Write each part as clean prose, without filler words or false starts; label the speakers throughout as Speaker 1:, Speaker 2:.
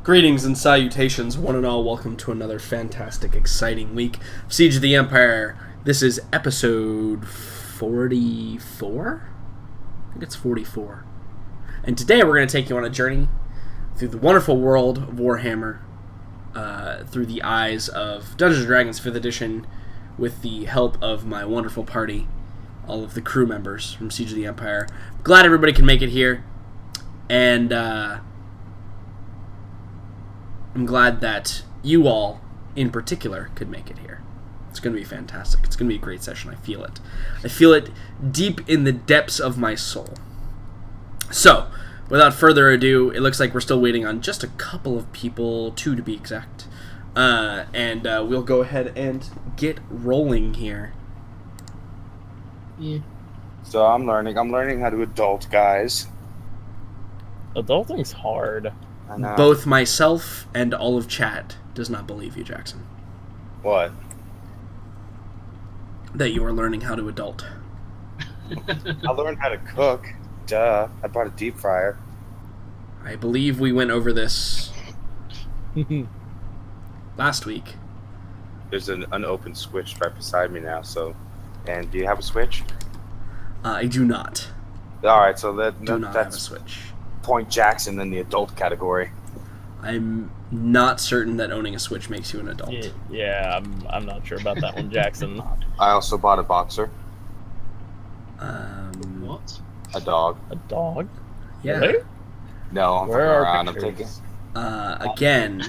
Speaker 1: Greetings and salutations, one and all. Welcome to another fantastic, exciting week of Siege of the Empire. This is episode 44? I think it's 44. And today we're going to take you on a journey through the wonderful world of Warhammer, through the eyes of Dungeons & Dragons 5th Edition, with the help of my wonderful party, all of the crew members from Siege of the Empire. Glad everybody can make it here, and I'm glad that you all, in particular, could make it here. It's going to be fantastic. It's going to be a great session. I feel it. I feel it deep in the depths of my soul. So, without further ado, it looks like we're still waiting on just a couple of people, 2 to be exact. And we'll go ahead and get rolling here.
Speaker 2: Yeah.
Speaker 3: So I'm learning how to adult, guys.
Speaker 2: Adulting's hard.
Speaker 3: I know.
Speaker 1: Both myself and all of chat does not believe you, Jackson,
Speaker 3: What?
Speaker 1: that you are learning how to adult.
Speaker 3: I learned how to cook. Duh. I bought a deep fryer.
Speaker 1: I believe we went over this last week.
Speaker 3: There's an unopened switch right beside me now, so... And do you have a switch?
Speaker 1: I do not.
Speaker 3: Alright, so
Speaker 1: Do not have a
Speaker 3: that's
Speaker 1: Switch.
Speaker 3: point Jackson in the adult category.
Speaker 1: I'm not certain that owning a Switch makes you an adult.
Speaker 2: Yeah, I'm not sure about that one, Jackson.
Speaker 3: I also bought a boxer.
Speaker 2: What?
Speaker 3: A dog.
Speaker 2: A dog?
Speaker 1: Yeah.
Speaker 2: Really?
Speaker 3: No, I'm
Speaker 2: Where
Speaker 3: fucking
Speaker 2: are
Speaker 3: around.
Speaker 2: pictures?
Speaker 1: Again,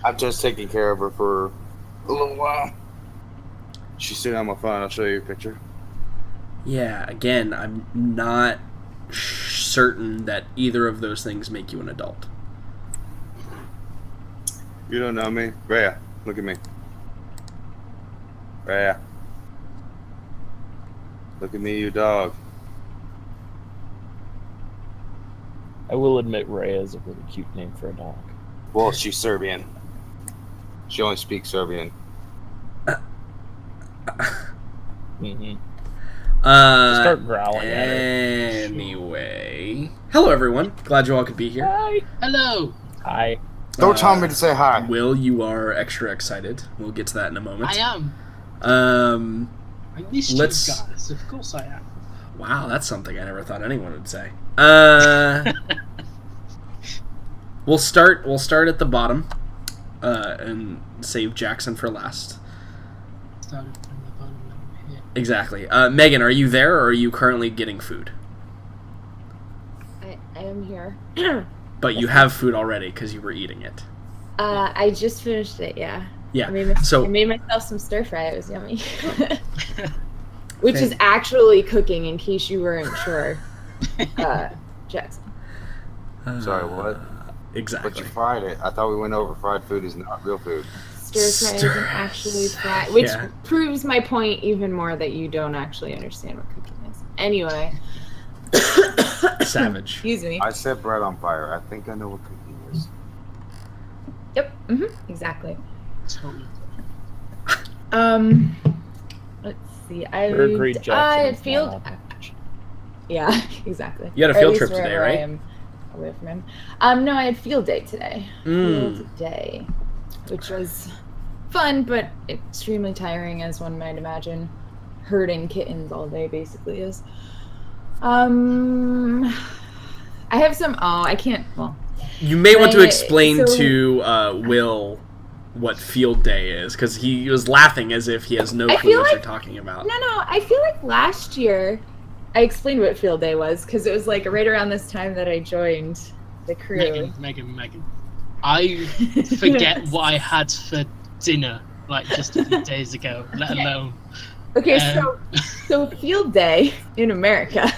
Speaker 3: I'm just taking care of her for a little while. She's sitting on my phone. I'll show you a picture.
Speaker 1: yeah, again, I'm not certain that either of those things make you an adult.
Speaker 3: You don't know me? Rhea, look at me. Rhea. Look at me, you dog.
Speaker 2: I will admit Rhea is a really cute name for a dog.
Speaker 3: Well, she's Serbian. She only speaks Serbian.
Speaker 2: Mm-hmm. Start growling at her.
Speaker 1: Anyway, hello everyone. Glad you all could be here.
Speaker 2: Hi.
Speaker 4: Hello.
Speaker 2: Hi.
Speaker 3: Don't tell me to say hi.
Speaker 1: Will, you are extra excited. We'll get to that in a moment.
Speaker 4: I am. I missed
Speaker 1: Let's-
Speaker 4: you guys. Of course I am.
Speaker 1: Wow, that's something I never thought anyone would say. We'll start at the bottom, and save Jackson for last.
Speaker 4: Started from the bottom over here.
Speaker 1: Exactly. Megan, are you there, or are you currently getting food?
Speaker 5: I am here.
Speaker 1: But you have food already because you were eating it.
Speaker 5: I just finished it, yeah.
Speaker 1: Yeah.
Speaker 5: I made
Speaker 1: So
Speaker 5: myself some stir fry. It was yummy. Which is actually cooking, in case you weren't sure. Jackson.
Speaker 3: Sorry, what?
Speaker 1: Exactly.
Speaker 3: But you fried it. I thought we went over fried food is not real food.
Speaker 5: Stir fry
Speaker 1: Stir-
Speaker 5: isn't actually fried. Which
Speaker 1: Yeah.
Speaker 5: proves my point even more that you don't actually understand what cooking is. Anyway.
Speaker 1: Savage.
Speaker 5: Excuse me.
Speaker 3: I set bread on fire. I think I know what cooking is.
Speaker 5: Yep. Exactly.
Speaker 4: Totally.
Speaker 5: Let's see.
Speaker 2: We're agreed, Jackson. is
Speaker 5: field.
Speaker 2: not on.
Speaker 5: Yeah, exactly.
Speaker 1: You had a
Speaker 5: Or at
Speaker 1: field
Speaker 5: least
Speaker 1: trip today,
Speaker 5: wherever I
Speaker 1: right?
Speaker 5: am away from him. No, I had field day today. Field day, which was fun, but extremely tiring, as one might imagine. Herding kittens all day basically is. I have some. Oh, I can't. Well,
Speaker 1: You may want to
Speaker 5: I-
Speaker 1: explain
Speaker 5: so-
Speaker 1: to Will what field day is, because he was laughing as if he has no
Speaker 5: I
Speaker 1: clue
Speaker 5: feel
Speaker 1: what you're
Speaker 5: like-
Speaker 1: talking about.
Speaker 5: no. I feel like last year I explained what field day was because it was like right around this time that I joined the crew.
Speaker 4: Megan. I forget what I had for dinner, like just a few days ago, let alone.
Speaker 5: Okay, so field day in America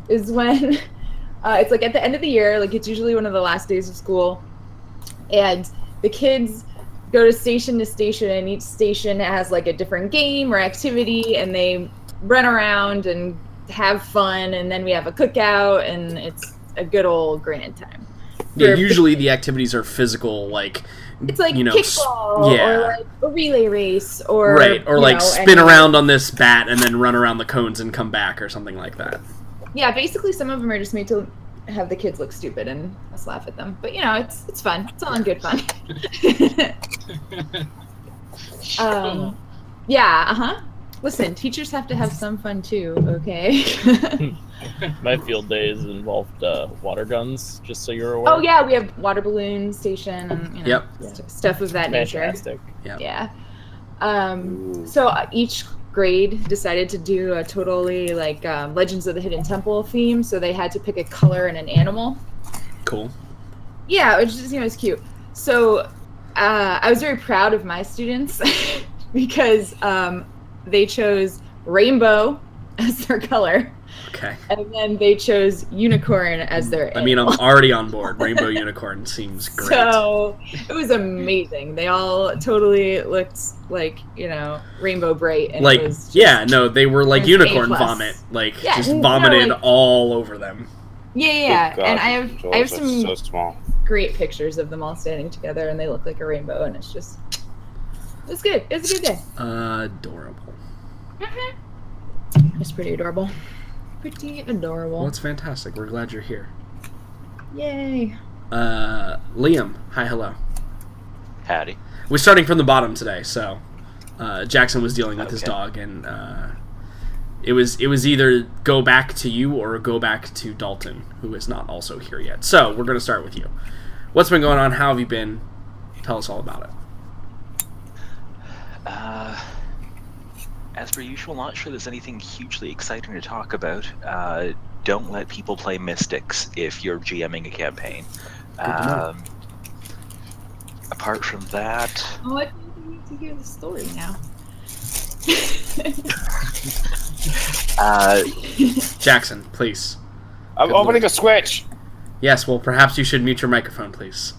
Speaker 5: is when it's like at the end of the year, like it's usually one of the last days of school, and the kids go to station, and each station has like a different game or activity, and they run around and have fun, and then we have a cookout, and it's a good old grand time.
Speaker 1: Yeah,
Speaker 5: For-
Speaker 1: usually the activities are physical, like
Speaker 5: It's like
Speaker 1: you know,
Speaker 5: kickball
Speaker 1: yeah.
Speaker 5: or like a relay race or
Speaker 1: right, or
Speaker 5: you
Speaker 1: like
Speaker 5: know,
Speaker 1: spin
Speaker 5: any-
Speaker 1: around on this bat and then run around the cones and come back or something like that.
Speaker 5: Yeah, basically some of them are just made to have the kids look stupid and us laugh at them. But it's fun. It's all in good fun. Yeah. Listen, teachers have to have some fun too. Okay.
Speaker 2: My field days involved water guns, just so you're aware.
Speaker 5: Oh yeah, we have water balloon station and
Speaker 1: Yep.
Speaker 5: stuff of that nature.
Speaker 2: Fantastic.
Speaker 5: Yeah. So each grade decided to do a totally like Legends of the Hidden Temple theme. So they had to pick a color and an animal.
Speaker 1: Cool.
Speaker 5: Yeah, it was just it's cute. So I was very proud of my students because they chose rainbow as their color.
Speaker 1: Okay.
Speaker 5: And then they chose unicorn as their
Speaker 1: I mean, I'm
Speaker 5: animal.
Speaker 1: already on board. Rainbow unicorn seems great.
Speaker 5: So it was amazing. They all totally looked like, rainbow bright. And
Speaker 1: like,
Speaker 5: it was just,
Speaker 1: they were like
Speaker 5: it was
Speaker 1: unicorn
Speaker 5: A+.
Speaker 1: vomit. Like,
Speaker 5: Yeah,
Speaker 1: just
Speaker 5: no,
Speaker 1: vomited
Speaker 5: like-
Speaker 1: all over them.
Speaker 5: Yeah.
Speaker 3: Good God,
Speaker 5: And I have
Speaker 3: Jules,
Speaker 5: some
Speaker 3: that's so small.
Speaker 5: great pictures of them all standing together, and they look like a rainbow, and it was good. It was a good day.
Speaker 1: Adorable.
Speaker 5: It's pretty adorable. Pretty adorable.
Speaker 1: Well, it's fantastic. We're glad you're here.
Speaker 5: Yay.
Speaker 1: Liam, hi, hello.
Speaker 6: Howdy.
Speaker 1: We're starting from the bottom today, so Jackson was dealing with his
Speaker 6: Okay.
Speaker 1: dog, and it was either go back to you or go back to Dalton, who is not also here yet. So we're going to start with you. What's been going on? How have you been? Tell us all about it.
Speaker 6: As per usual, not sure there's anything hugely exciting to talk about. Don't let people play Mystics if you're GMing a campaign. Apart from that,
Speaker 5: Oh, I need to hear the story now.
Speaker 1: Jackson, please.
Speaker 3: I'm
Speaker 1: Good
Speaker 3: opening
Speaker 1: Lord.
Speaker 3: a switch.
Speaker 1: Yes, well, perhaps you should mute your microphone, please.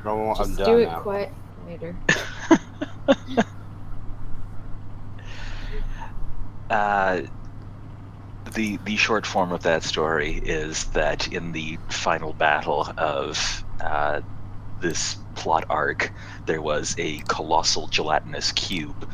Speaker 3: No, I'm
Speaker 5: Just
Speaker 3: done
Speaker 5: do it
Speaker 3: now.
Speaker 5: quiet later.
Speaker 6: the short form of that story is that in the final battle of this plot arc, there was a colossal gelatinous cube,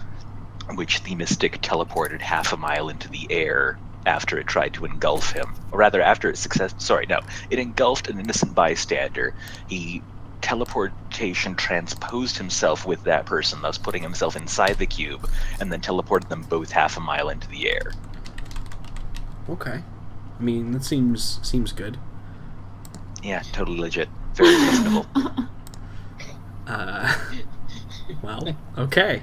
Speaker 6: which the Mystic teleported half a mile into the air after it tried to engulf him. Or rather, after it it engulfed an innocent bystander. He teleportation transposed himself with that person, thus putting himself inside the cube, and then teleported them both half a mile into the air.
Speaker 1: Okay. I mean, that seems good.
Speaker 6: Yeah, totally legit. Very reasonable.
Speaker 1: Well, okay.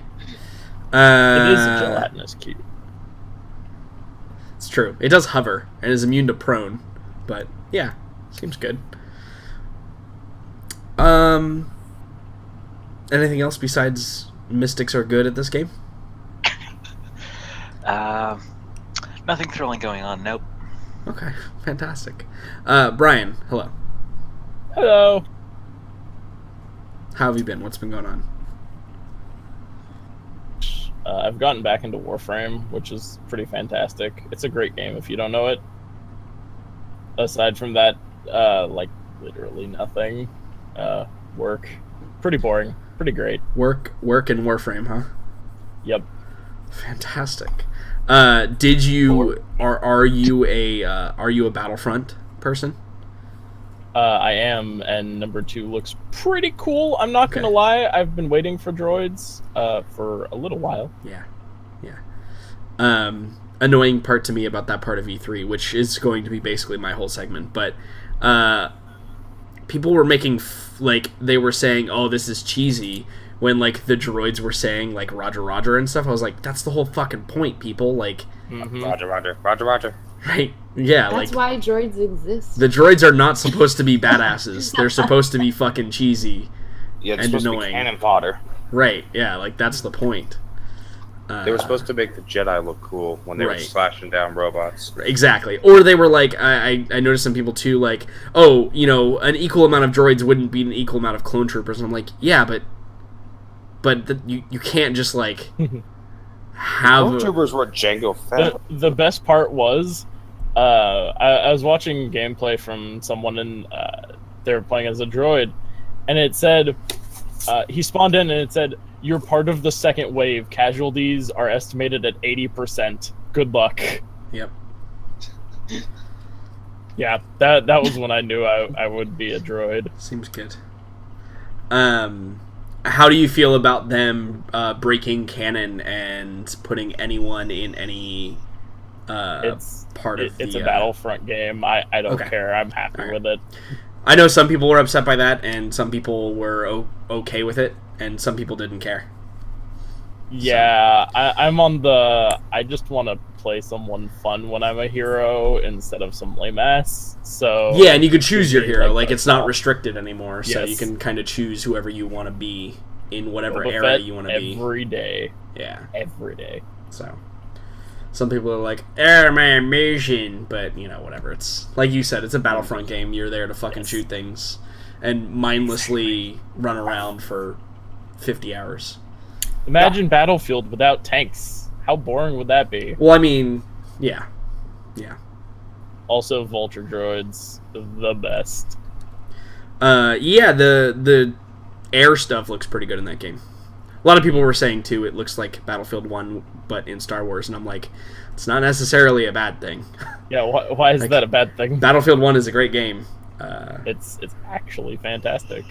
Speaker 2: It is a gelatinous cube.
Speaker 1: It's true. It does hover and is immune to prone, but yeah, seems good. Anything else besides Mystics are good at this game?
Speaker 6: Nothing thrilling going on, nope.
Speaker 1: Okay, fantastic. Brian, hello.
Speaker 2: Hello.
Speaker 1: How have you been? What's been going on?
Speaker 2: I've gotten back into Warframe, which is pretty fantastic. It's a great game if you don't know it. Aside from that, literally nothing. Work. Pretty boring. Pretty great.
Speaker 1: Work in Warframe, huh?
Speaker 2: Yep.
Speaker 1: Fantastic. Did you are you a Battlefront person?
Speaker 2: I am, and number 2 looks pretty cool. I'm not gonna lie, I've been waiting for droids for a little while.
Speaker 1: Yeah. Annoying part to me about that part of E3, which is going to be basically my whole segment, but people were making they were saying, "Oh, this is cheesy," when like the droids were saying like "Roger, Roger" and stuff. I was like, "That's the whole fucking point, people!" Like,
Speaker 3: Roger, Roger, Roger, Roger.
Speaker 1: right? Yeah,
Speaker 5: That's why droids exist.
Speaker 1: the droids are not supposed to be badasses. They're supposed to be fucking cheesy.
Speaker 3: Yeah, it's
Speaker 1: And
Speaker 3: supposed to
Speaker 1: annoying.
Speaker 3: be cannon fodder.
Speaker 1: Right, yeah, like that's the point.
Speaker 3: They were supposed to make the Jedi look cool when they were
Speaker 1: Right.
Speaker 3: slashing down robots.
Speaker 1: Exactly. Or they were like, I noticed some people too, like, oh, an equal amount of droids wouldn't be an equal amount of clone troopers. And I'm like, yeah, but you can't just, like, have...
Speaker 3: Clone troopers were Jango Fett.
Speaker 2: The best part was, I was watching gameplay from someone, and they were playing as a droid, and it said, he spawned in, and it said, "You're part of the second wave. Casualties are estimated at 80%. Good luck."
Speaker 1: Yep.
Speaker 2: Yeah, that was when I knew I would be a droid.
Speaker 1: Seems good. How do you feel about them breaking canon and putting anyone in any part of
Speaker 2: it's
Speaker 1: the...
Speaker 2: a Battlefront game. I don't
Speaker 1: Okay.
Speaker 2: care. I'm happy
Speaker 1: Alright.
Speaker 2: with it.
Speaker 1: I know some people were upset by that, and some people were okay with it, and some people didn't care.
Speaker 2: Yeah, I'm on the... I just want to play someone fun when I'm a hero instead of some lame ass. So
Speaker 1: Yeah, and you could choose your hero. Like,
Speaker 2: that
Speaker 1: it's not
Speaker 2: stuff.
Speaker 1: restricted anymore, so you
Speaker 2: Yes.
Speaker 1: can kind of choose whoever you want to be in whatever
Speaker 2: Boba
Speaker 1: era
Speaker 2: Fett
Speaker 1: you want to be.
Speaker 2: every day.
Speaker 1: Yeah,
Speaker 2: Every day.
Speaker 1: so... Some people are like, my mission, but, whatever. It's, like you said, it's a Battlefront game. You're there to fucking shoot things and mindlessly run around for 50 hours.
Speaker 2: Imagine Battlefield without tanks. How boring would that be?
Speaker 1: Well, I mean, yeah.
Speaker 2: Also, vulture droids, the best.
Speaker 1: Yeah, the air stuff looks pretty good in that game. A lot of people were saying, too, it looks like Battlefield 1, but in Star Wars, and I'm like, it's not necessarily a bad thing.
Speaker 2: Yeah, why is that a bad thing?
Speaker 1: Battlefield 1 is a great game.
Speaker 2: It's actually fantastic.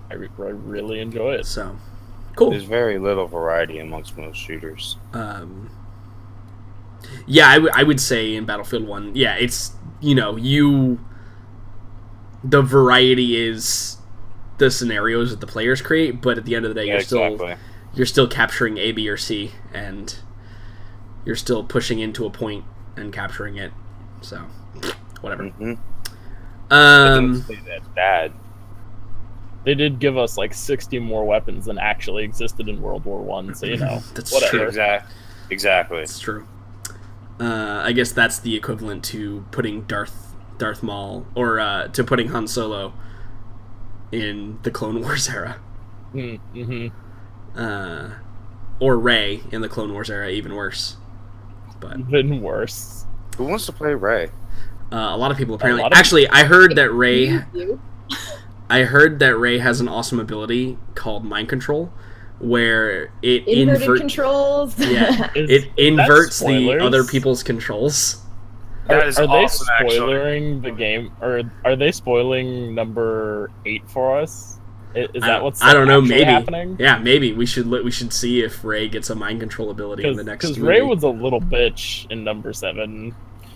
Speaker 2: I really enjoy it.
Speaker 1: So, cool.
Speaker 3: There's very little variety amongst most shooters.
Speaker 1: Yeah, I would say in Battlefield 1, yeah, it's, the variety is the scenarios that the players create, but at the end of the day, you're still capturing A, B, or C, and you're still pushing into a point and capturing it. So, whatever.
Speaker 3: Mm-hmm. Don't say that's bad.
Speaker 2: They did give us like 60 more weapons than actually existed in World War One, so
Speaker 1: That's
Speaker 2: whatever.
Speaker 1: true.
Speaker 3: Exactly.
Speaker 1: It's true. I guess that's the equivalent to putting Darth Maul, or to putting Han Solo in the Clone Wars era.
Speaker 2: Mm-hmm.
Speaker 1: Or Rey in the Clone Wars era, even worse. But
Speaker 2: Even worse.
Speaker 3: Who wants to play Rey?
Speaker 1: a lot of people apparently.
Speaker 2: lot of
Speaker 1: Actually, I heard that Rey.
Speaker 5: You?
Speaker 1: I heard that Rey has an awesome ability called mind control, where it
Speaker 5: Inverted controls.
Speaker 1: Yeah,
Speaker 2: Is
Speaker 1: it inverts
Speaker 2: that
Speaker 1: the
Speaker 2: spoilers?
Speaker 1: other people's controls.
Speaker 3: That is
Speaker 2: Are they
Speaker 3: awesome, actually.
Speaker 2: spoiling the game, or are they spoiling number 8 for us? Is that what's
Speaker 1: I don't know.
Speaker 2: actually
Speaker 1: Maybe.
Speaker 2: happening?
Speaker 1: Yeah, maybe we should see if Rey gets a mind control ability in the next movie.
Speaker 2: Because Rey was a little bitch in number 7,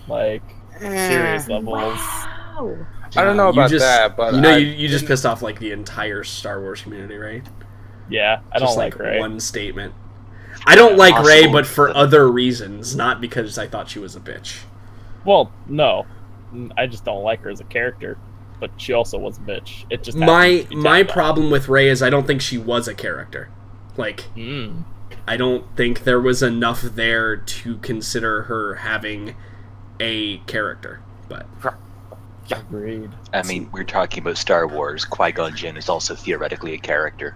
Speaker 2: like serious levels.
Speaker 5: Wow.
Speaker 3: I don't know
Speaker 1: You
Speaker 3: about
Speaker 1: just-
Speaker 3: that, but
Speaker 1: you just pissed off like the entire Star Wars community, right?
Speaker 2: Yeah, I don't
Speaker 1: Just
Speaker 2: like Rey.
Speaker 1: one statement. I don't like Rey,
Speaker 6: Possible.
Speaker 1: but for other reasons, not because I thought she was a bitch.
Speaker 2: Well, no, I just don't like her as a character. But she also was a bitch. It just
Speaker 1: My
Speaker 2: happens to be tagged on.
Speaker 1: problem with Rey is I don't think she was a character. Like, I don't think there was enough there to consider her having a character. But
Speaker 2: Agreed.
Speaker 6: I mean, we're talking about Star Wars. Qui-Gon Jinn is also theoretically a character.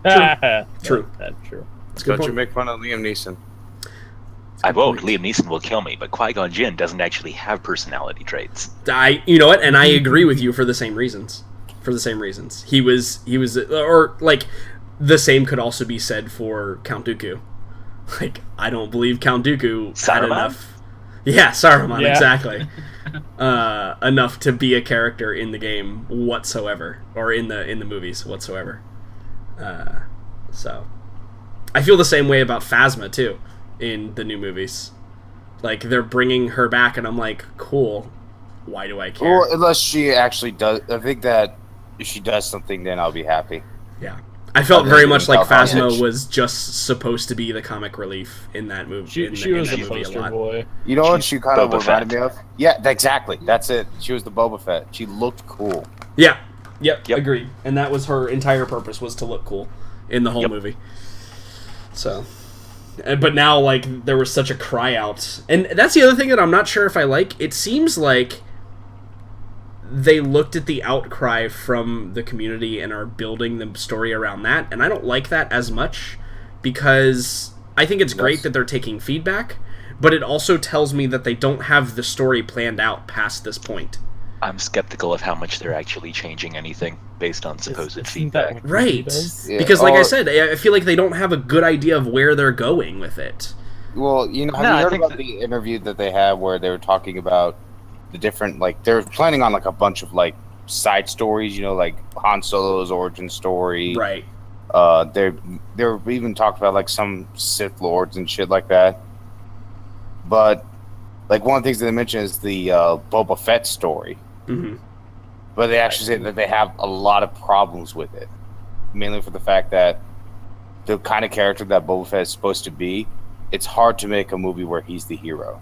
Speaker 1: True.
Speaker 2: That's true.
Speaker 1: it's a good
Speaker 3: don't you
Speaker 1: point.
Speaker 3: make fun of Liam Neeson?
Speaker 6: I won't. Liam Neeson will kill me, but Qui-Gon Jinn doesn't actually have personality traits.
Speaker 1: You know what? And I agree with you for the same reasons. He was, or like, the same could also be said for Count Dooku. Like, I don't believe Count Dooku had
Speaker 6: Saruman?
Speaker 1: enough. Yeah, Saruman,
Speaker 2: Yeah.
Speaker 1: exactly. Enough to be a character in the game whatsoever, or in the movies whatsoever. So, I feel the same way about Phasma too, in the new movies. Like, they're bringing her back, and I'm like, cool. Why do I care?
Speaker 3: Well, unless she actually does. I think that if she does something, then I'll be happy.
Speaker 1: Yeah. I felt
Speaker 3: Other
Speaker 1: very
Speaker 3: than
Speaker 1: much like
Speaker 3: Falcon.
Speaker 1: Phasma was just supposed to be the comic relief in that movie.
Speaker 2: She was
Speaker 1: in
Speaker 2: a
Speaker 1: that movie
Speaker 2: poster
Speaker 1: lot.
Speaker 2: boy.
Speaker 3: You know what
Speaker 6: She's
Speaker 3: she kind of
Speaker 6: Boba
Speaker 3: reminded
Speaker 6: Fett.
Speaker 3: me of? Yeah, exactly. That's it. She was the Boba Fett. She looked cool.
Speaker 1: Yeah. Yep.
Speaker 6: Yep.
Speaker 1: Agreed. And that was her entire purpose, was to look cool in the whole
Speaker 6: Yep.
Speaker 1: movie. So, but now, like, there was such a cry out. And that's the other thing that I'm not sure if I like. It seems like they looked at the outcry from the community and are building the story around that. And I don't like that as much, because I think it's great
Speaker 3: Yes.
Speaker 1: that they're taking feedback, but it also tells me that they don't have the story planned out past this point.
Speaker 6: I'm skeptical of how much they're actually changing anything based on supposed
Speaker 2: Isn't that
Speaker 6: feedback.
Speaker 2: what
Speaker 1: Right.
Speaker 2: he does?
Speaker 3: Yeah,
Speaker 1: Because, like I
Speaker 3: or-
Speaker 1: said, I feel like they don't have a good idea of where they're going with it.
Speaker 3: Well, you know, have
Speaker 6: No, I
Speaker 3: you heard
Speaker 6: think
Speaker 3: about the interview that they had where they were talking about the different, like, they're planning on like a bunch of like side stories, you know, like Han Solo's origin story.
Speaker 1: Right.
Speaker 3: They're even talked about like some Sith Lords and shit like that. But like one of the things that they mentioned is the Boba Fett story.
Speaker 1: Mm-hmm.
Speaker 3: But they actually say that they have a lot of problems with it, mainly for the fact that the kind of character that Boba Fett is supposed to be, it's hard to make a movie where he's the hero.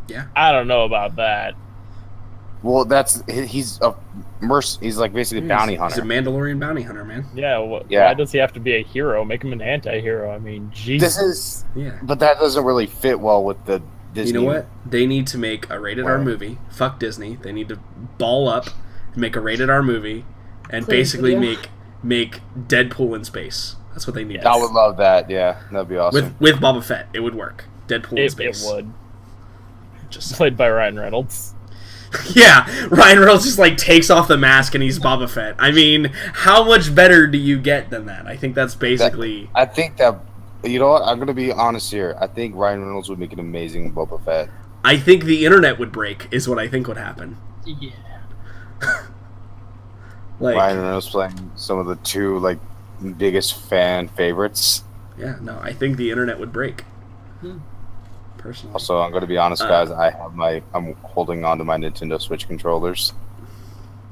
Speaker 1: Yeah.
Speaker 2: I don't know about that.
Speaker 3: Well, he's like basically a bounty hunter.
Speaker 1: He's a Mandalorian bounty hunter, man.
Speaker 2: Yeah,
Speaker 3: Yeah.
Speaker 2: Why does he have to be a hero? Make him an anti-hero. I mean, Jesus.
Speaker 1: Yeah.
Speaker 3: But that doesn't really fit well with the Disney.
Speaker 1: You know what? They need to make a rated R
Speaker 3: Wow.
Speaker 1: movie. Fuck Disney. They need to ball up and make a rated R movie and
Speaker 5: Please,
Speaker 1: basically
Speaker 5: video.
Speaker 1: make Deadpool in space. That's what they need.
Speaker 3: I would love that. Yeah, that'd be awesome.
Speaker 1: With Boba Fett, it would work. Deadpool in
Speaker 2: It
Speaker 1: space.
Speaker 2: would.
Speaker 1: Just
Speaker 2: Played by Ryan Reynolds.
Speaker 1: yeah, Ryan Reynolds just like takes off the mask and he's Boba Fett. I mean, how much better do you get than that? I think that's basically.
Speaker 3: I think that, you know what? I'm gonna be honest here. I think Ryan Reynolds would make an amazing Boba Fett.
Speaker 1: I think the internet would break. Is what I think would happen.
Speaker 4: Yeah.
Speaker 1: Like,
Speaker 3: Ryan Reynolds playing some of the two like biggest fan favorites.
Speaker 1: yeah, no, I think the internet would break.
Speaker 4: Hmm.
Speaker 1: Personally.
Speaker 3: Also, I'm gonna be honest, guys. I'm holding on to my Nintendo Switch controllers.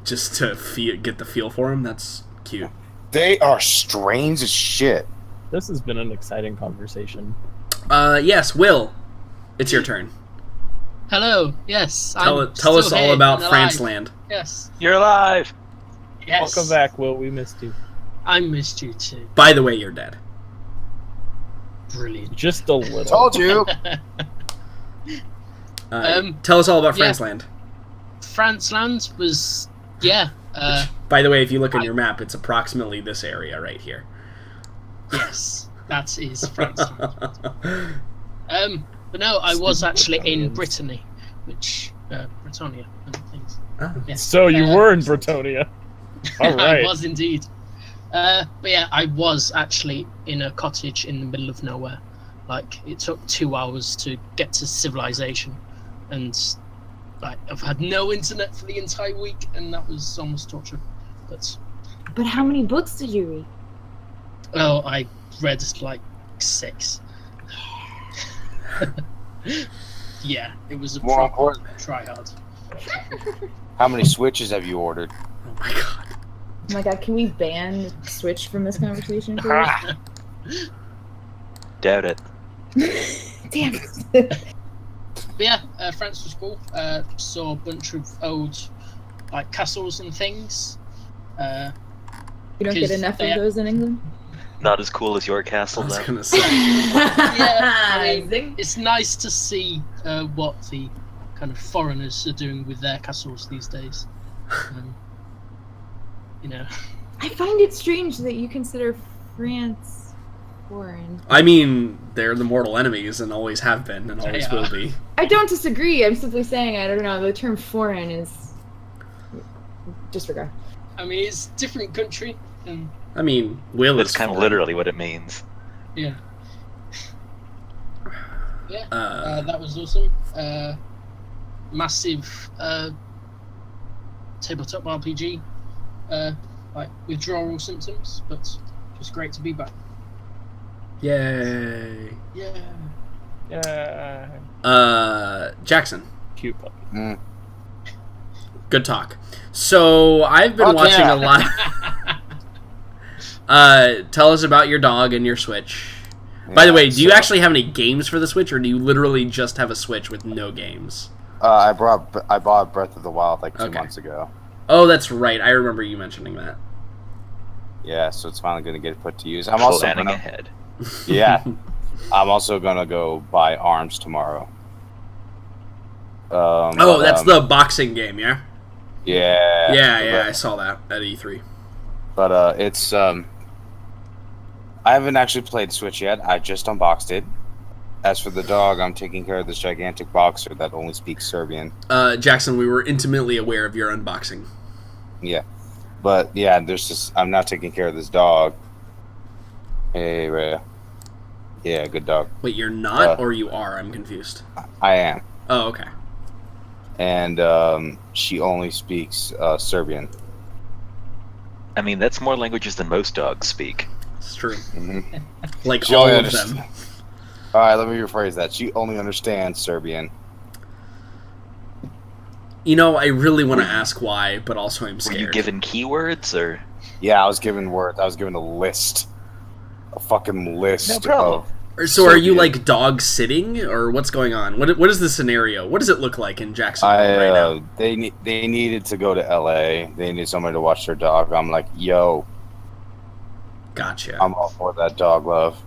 Speaker 1: Just to get the feel for him. That's cute.
Speaker 3: They are strange as shit.
Speaker 2: This has been an exciting conversation.
Speaker 1: Yes, Will, it's your turn.
Speaker 4: Hello. Yes.
Speaker 1: Tell
Speaker 4: I'm
Speaker 1: us
Speaker 4: still
Speaker 1: all
Speaker 4: here
Speaker 1: about
Speaker 4: and alive.
Speaker 1: France Land.
Speaker 4: Yes.
Speaker 6: You're alive.
Speaker 4: Yes.
Speaker 2: Welcome back, Will. We missed you.
Speaker 4: I missed you too.
Speaker 1: By the way, you're dead.
Speaker 4: Brilliant.
Speaker 2: Just a little.
Speaker 3: Told you.
Speaker 1: Tell us all about
Speaker 4: yeah.
Speaker 1: France Land.
Speaker 4: France Land was, yeah.
Speaker 1: By the way, if you look on your map, it's approximately this area right here.
Speaker 4: Yes, that is France Land. But no, I was actually in Brittany, which Britannia and things.
Speaker 1: Ah.
Speaker 4: Yeah.
Speaker 2: So you were in Bretonia. All right.
Speaker 4: I was indeed. But yeah, I was actually in a cottage in the middle of nowhere. Like, it took 2 hours to get to civilization, and like I've had no internet for the entire week, and that was almost torture. But
Speaker 5: But how many books did you read?
Speaker 4: oh, I read like 6. Yeah, it was a
Speaker 3: More
Speaker 4: proper
Speaker 3: important,
Speaker 4: try hard.
Speaker 3: how many Switches have you ordered?
Speaker 1: Oh my god.
Speaker 5: Oh my god, can we ban Switch from this conversation, please?
Speaker 6: Doubt it.
Speaker 5: Damn it.
Speaker 4: But yeah, France was cool. Saw a bunch of old like castles and things.
Speaker 5: You don't get
Speaker 4: 'Cause
Speaker 5: enough
Speaker 4: they-
Speaker 5: of those in England?
Speaker 6: Not as cool as your
Speaker 1: I
Speaker 6: castle,
Speaker 1: was
Speaker 6: though.
Speaker 1: gonna say.
Speaker 4: I mean,
Speaker 5: Zing.
Speaker 4: it's nice to see what the kind of foreigners are doing with their castles these days. You know,
Speaker 5: I find it strange that you consider France foreign.
Speaker 1: I mean, they're the mortal enemies and always have been and always
Speaker 4: They
Speaker 1: will
Speaker 4: are.
Speaker 1: be.
Speaker 5: I don't disagree. I'm simply saying, I don't know, the term foreign is... disregard.
Speaker 4: I mean, it's a different country, and
Speaker 1: I mean, Will
Speaker 6: That's
Speaker 1: is
Speaker 6: kind of
Speaker 1: foreign.
Speaker 6: literally what it means.
Speaker 4: yeah. Yeah,
Speaker 1: Uh,
Speaker 4: that was awesome. Massive tabletop RPG, like withdrawal symptoms, but just great to be back.
Speaker 1: yay.
Speaker 4: Yeah.
Speaker 2: Yeah.
Speaker 1: Jackson,
Speaker 2: Cute puppy.
Speaker 3: Mm.
Speaker 1: good talk. So I've been
Speaker 3: Fuck
Speaker 1: watching
Speaker 3: yeah.
Speaker 1: a lot. Tell us about your dog and your Switch. By the way, do you actually have any games for the Switch, or do you literally just have a Switch with no games?
Speaker 3: I bought Breath of the Wild like 2
Speaker 1: Okay.
Speaker 3: months ago.
Speaker 1: Oh, that's right. I remember you mentioning that.
Speaker 3: Yeah, so it's finally gonna get put to use. I'm also
Speaker 6: Planning
Speaker 3: gonna,
Speaker 6: ahead.
Speaker 3: yeah, I'm also gonna go buy Arms tomorrow.
Speaker 1: Oh, that's the boxing game, yeah?
Speaker 3: yeah,
Speaker 1: Yeah, I saw that at E3.
Speaker 3: But it's I haven't actually played Switch yet. I just unboxed it. As for the dog, I'm taking care of this gigantic boxer that only speaks Serbian.
Speaker 1: Jackson, we were intimately aware of your unboxing.
Speaker 3: Yeah, but yeah, there's just I'm now taking care of this dog. Hey, Rhea. Yeah, good dog.
Speaker 1: Wait, you're not, or you are? I'm confused.
Speaker 3: I am.
Speaker 1: Oh, okay.
Speaker 3: and she only speaks Serbian.
Speaker 6: I mean, that's more languages than most dogs speak.
Speaker 1: It's true.
Speaker 3: Mm-hmm.
Speaker 1: Like
Speaker 3: She
Speaker 1: all
Speaker 3: only
Speaker 1: of
Speaker 3: understands-
Speaker 1: them.
Speaker 3: All right, let me rephrase that. She only understands Serbian.
Speaker 1: You know, I really want to ask why, but also I'm
Speaker 6: Were
Speaker 1: scared.
Speaker 6: you given keywords, or?
Speaker 3: Yeah, I was given words. I was given a list, a fucking list.
Speaker 6: No problem.
Speaker 1: So are you
Speaker 3: Serbian.
Speaker 1: like dog sitting, or what's going on? What is the scenario? What does it look like in Jacksonville right now?
Speaker 3: They needed to go to LA. They needed somebody to watch their dog. I'm like, yo,
Speaker 1: Gotcha.
Speaker 3: I'm all for that dog love.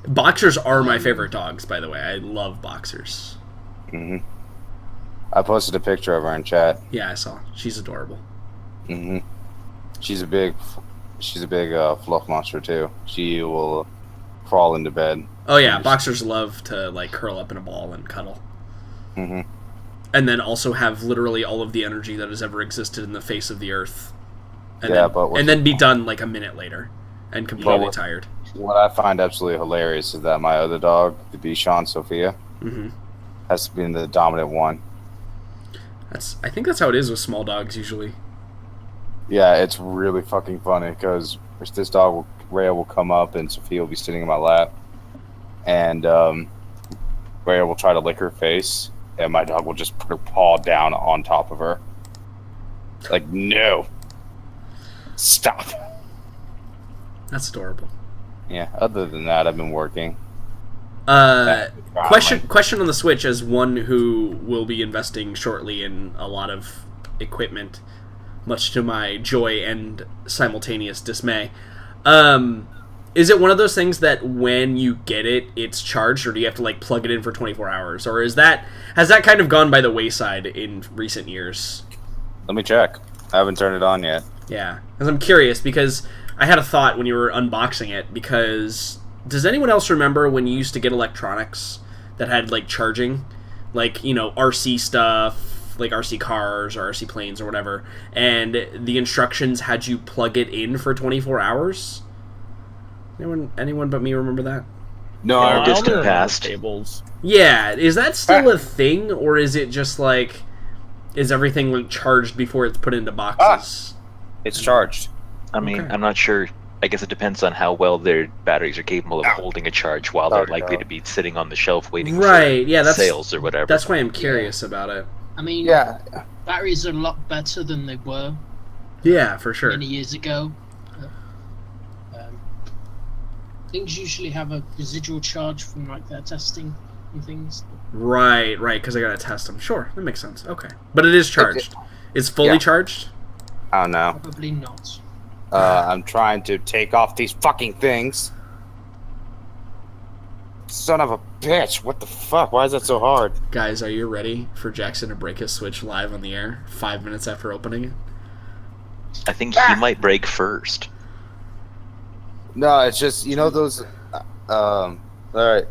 Speaker 1: Boxers are my favorite dogs, by the way. I love boxers.
Speaker 3: Hmm I posted a picture of her in chat.
Speaker 1: Yeah, I saw. She's adorable.
Speaker 3: Hmm She's a big fluff monster too. She will crawl into bed.
Speaker 1: Oh yeah, boxers love to like curl up in a ball and cuddle.
Speaker 3: Hmm
Speaker 1: And then also have literally all of the energy that has ever existed in the face of the earth. And
Speaker 3: Yeah,
Speaker 1: then,
Speaker 3: but
Speaker 1: and then be done like a minute later and completely
Speaker 3: But-
Speaker 1: tired.
Speaker 3: What I find absolutely hilarious is that my other dog, the Bichon Sophia,
Speaker 1: Hmm
Speaker 3: has been the dominant one.
Speaker 1: I think that's how it is with small dogs usually.
Speaker 3: Yeah, it's really fucking funny because this dog, Rhea, will come up and Sophia will be sitting in my lap, and Rhea will try to lick her face, and my dog will just put her paw down on top of her. Like, no, stop.
Speaker 1: That's adorable.
Speaker 3: Yeah. Other than that, I've been working.
Speaker 1: Question on the Switch, as one who will be investing shortly in a lot of equipment, much to my joy and simultaneous dismay. Is it one of those things that when you get it, it's charged, or do you have to like plug it in for 24 hours, or has that kind of gone by the wayside in recent years?
Speaker 3: Let me check. I haven't turned it on yet.
Speaker 1: Yeah, because I'm curious, because I had a thought when you were unboxing it, because does anyone else remember when you used to get electronics that had like charging, like, you know, RC stuff, like RC cars or RC planes or whatever, and the instructions had you plug it in for 24 hours? Anyone but me remember that?
Speaker 3: No,
Speaker 2: Yeah,
Speaker 3: I
Speaker 2: I only
Speaker 6: distant
Speaker 2: remember
Speaker 6: past.
Speaker 2: tables.
Speaker 1: Yeah, is that still a thing, or is it just like, is everything like charged before it's put into boxes?
Speaker 3: it's charged.
Speaker 6: I mean,
Speaker 1: Okay.
Speaker 6: I'm not sure. I guess it depends on how well their batteries are capable of holding a charge while they're
Speaker 3: Sorry,
Speaker 6: likely
Speaker 3: no.
Speaker 6: to be sitting on the shelf waiting
Speaker 1: Right,
Speaker 6: for
Speaker 1: yeah, that's
Speaker 6: sales or whatever.
Speaker 1: That's why I'm curious about it.
Speaker 4: I mean,
Speaker 3: Yeah.
Speaker 4: batteries are a lot better than they were
Speaker 1: Yeah, for sure.
Speaker 4: many years ago. Things usually have a residual charge from like their testing and things.
Speaker 1: Right, because I gotta test them. Sure, that makes sense. Okay, but it is charged. It's fully
Speaker 3: Yeah.
Speaker 1: charged.
Speaker 3: I don't know.
Speaker 4: Probably not.
Speaker 3: I'm trying to take off these fucking things. Son of a bitch! What the fuck? Why is that so hard?
Speaker 1: Guys, are you ready for Jackson to break his Switch live on the air 5 minutes after opening it?
Speaker 6: I think he might break first.
Speaker 3: No, it's just, you know those. All right,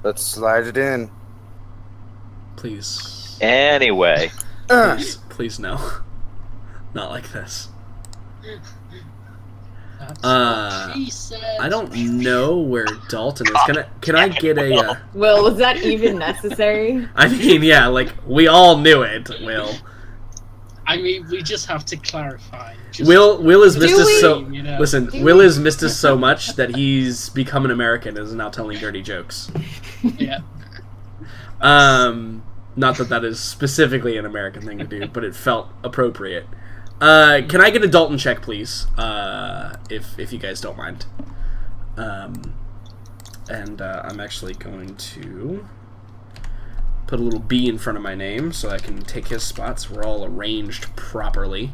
Speaker 3: let's slide it in.
Speaker 1: Please,
Speaker 6: Anyway,
Speaker 1: please no, not like this.
Speaker 4: That's
Speaker 1: Uh,
Speaker 4: what she said.
Speaker 1: I don't know where Dalton is. Can I get a?
Speaker 5: Will, was that even necessary?
Speaker 1: I mean, yeah, like we all knew it. Will
Speaker 4: I mean, we just have to clarify. Just
Speaker 1: Will has missed
Speaker 5: Do
Speaker 1: us
Speaker 5: we?
Speaker 1: so.
Speaker 4: you know.
Speaker 1: Listen,
Speaker 5: Do
Speaker 1: Will
Speaker 5: we?
Speaker 1: has missed us so much that he's become an American and is now telling dirty jokes.
Speaker 4: Yeah.
Speaker 1: Not that is specifically an American thing to do, but it felt appropriate. Can I get a Dalton check, please? If you guys don't mind. I'm actually going to put a little B in front of my name so I can take his spots. We're all arranged properly.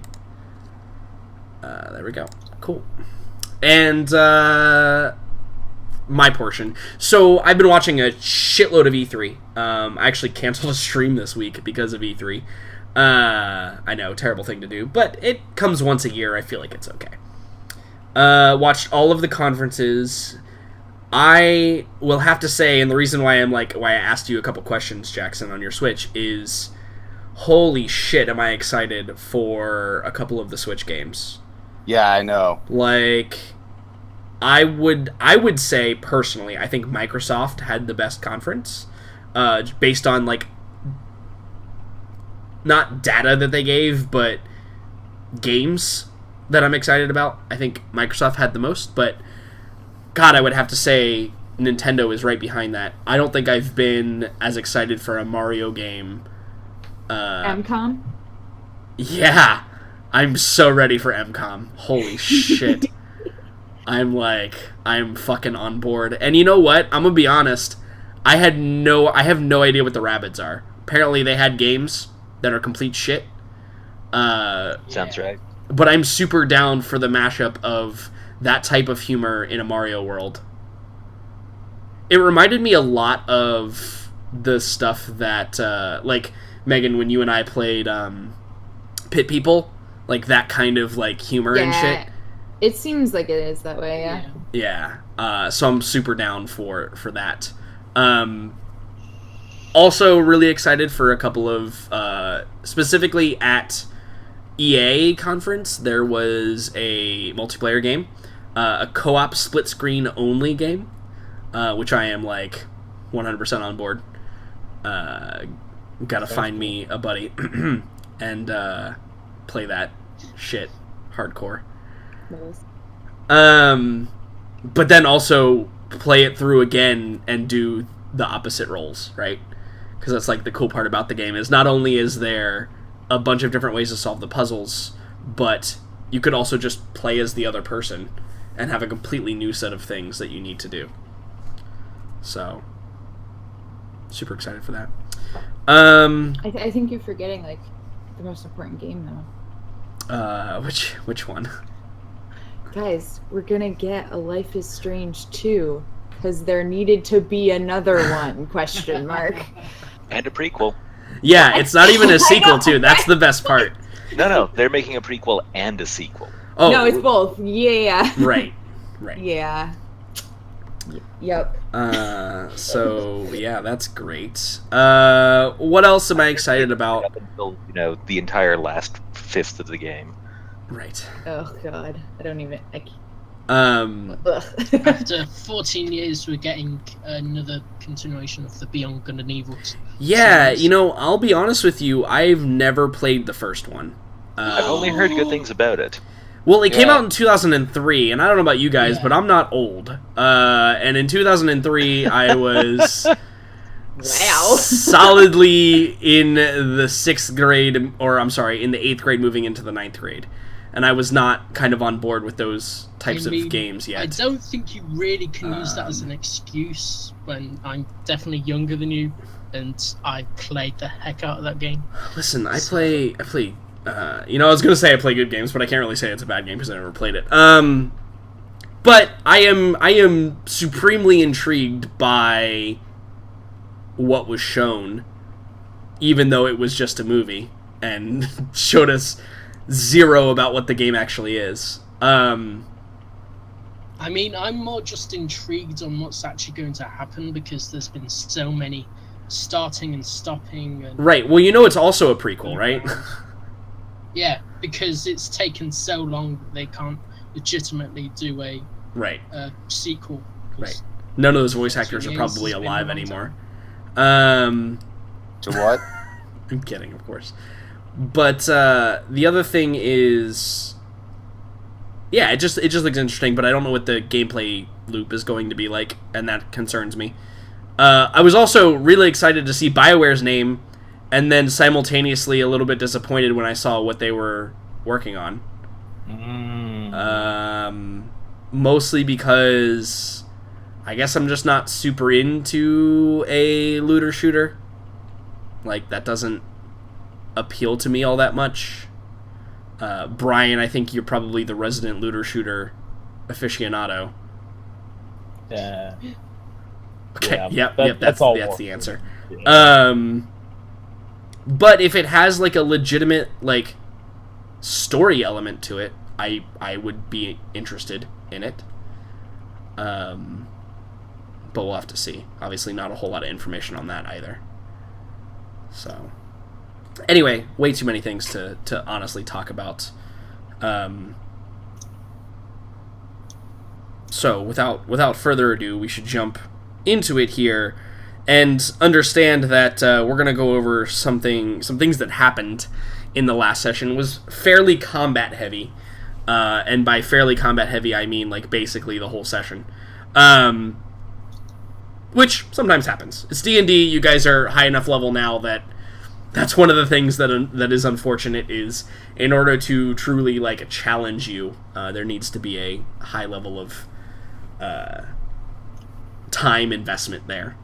Speaker 1: There we go. Cool. And my portion. So I've been watching a shitload of E3. I actually canceled a stream this week because of E3. I know, terrible thing to do, but it comes once a year. I feel like it's okay. Watched all of the conferences. I will have to say, and the reason why I asked you a couple questions, Jackson, on your Switch is, holy shit, am I excited for a couple of the Switch games.
Speaker 3: Yeah, I know.
Speaker 1: Like, I would say personally, I think Microsoft had the best conference, based on like not data that they gave, but games that I'm excited about. I think Microsoft had the most, but God, I would have to say Nintendo is right behind that. I don't think I've been as excited for a Mario game.
Speaker 5: MCOM?
Speaker 1: Yeah, I'm so ready for MCOM. Holy shit. I'm fucking on board. And you know what? I'm gonna be honest. I have no idea what the Rabbids are. Apparently they had games that are complete shit.
Speaker 6: Sounds right.
Speaker 1: But I'm super down for the mashup of that type of humor in a Mario world. It reminded me a lot of the stuff that, like, Megan, when you and I played Pit People, like that kind of, like, humor and shit.
Speaker 5: It seems like it is that way, yeah.
Speaker 1: Yeah. So I'm super down for that. Also really excited for a couple of, specifically at EA conference, there was a multiplayer game, a co-op split-screen only game, which I am, like, 100% on board. Gotta find me a buddy and play that shit hardcore. But then also play it through again and do the opposite roles, right? Because that's, like, the cool part about the game is not only is there a bunch of different ways to solve the puzzles, but you could also just play as the other person and have a completely new set of things that you need to do. So, super excited for that.
Speaker 5: I think you're forgetting, like, the most important game, though.
Speaker 1: Which one?
Speaker 5: Guys, we're gonna get a Life is Strange 2, because there needed to be another one, question mark.
Speaker 6: And a prequel.
Speaker 1: Yeah, it's not even a sequel, too. That's the best part.
Speaker 6: No, they're making a prequel and a sequel.
Speaker 1: Oh,
Speaker 5: no, it's both. Yeah.
Speaker 1: Right.
Speaker 5: Yeah. Yep.
Speaker 1: So, yeah, that's great. What else am I excited about?
Speaker 6: Up until, the entire last fifth of the game.
Speaker 1: Right.
Speaker 5: Oh, God. I don't even...
Speaker 4: After 14 years, we're getting another continuation of the Beyond Good and Evil.
Speaker 1: Yeah, I'll be honest with you, I've never played the first one.
Speaker 6: I've only heard good things about it.
Speaker 1: Well, it came out in 2003, and I don't know about you guys, but I'm not old. And in 2003, I was solidly in the 6th grade, or I'm sorry, in the 8th grade moving into the 9th grade. And I was not kind of on board with those types of games yet.
Speaker 4: I don't think you really can use that as an excuse when I'm definitely younger than you, and I played the heck out of that game.
Speaker 1: Listen, I play. I was gonna say I play good games, but I can't really say it's a bad game because I never played it. But I am supremely intrigued by what was shown, even though it was just a movie and showed us zero about what the game actually is.
Speaker 4: I mean, I'm more just intrigued on what's actually going to happen because there's been so many starting and stopping. And
Speaker 1: right. Well, it's also a prequel, right?
Speaker 4: Yeah, because it's taken so long that they can't legitimately do a sequel.
Speaker 1: Right. None of those voice actors are probably alive anymore.
Speaker 3: To what?
Speaker 1: I'm kidding, of course. But the other thing is, yeah, it just looks interesting, but I don't know what the gameplay loop is going to be like, and that concerns me. I was also really excited to see BioWare's name, and then simultaneously a little bit disappointed when I saw what they were working on. Mostly because I guess I'm just not super into a looter shooter. Like, that doesn't appeal to me all that much. Brian, I think you're probably the resident looter shooter aficionado.
Speaker 2: Yeah.
Speaker 1: Okay.
Speaker 2: Yeah,
Speaker 1: Yep. That's the answer.
Speaker 2: Yeah.
Speaker 1: But if it has like a legitimate like story element to it, I would be interested in it. But we'll have to see. Obviously, not a whole lot of information on that either. So, anyway, way too many things to honestly talk about. So, without further ado, we should jump into it here. and understand that we're going to go over some things that happened in the last session. It was fairly combat heavy, and by fairly combat heavy, I mean like basically the whole session, which sometimes happens. It's D&D. You guys are high enough level now that that's one of the things that is unfortunate. Is in order to truly like challenge you, there needs to be a high level of time investment there.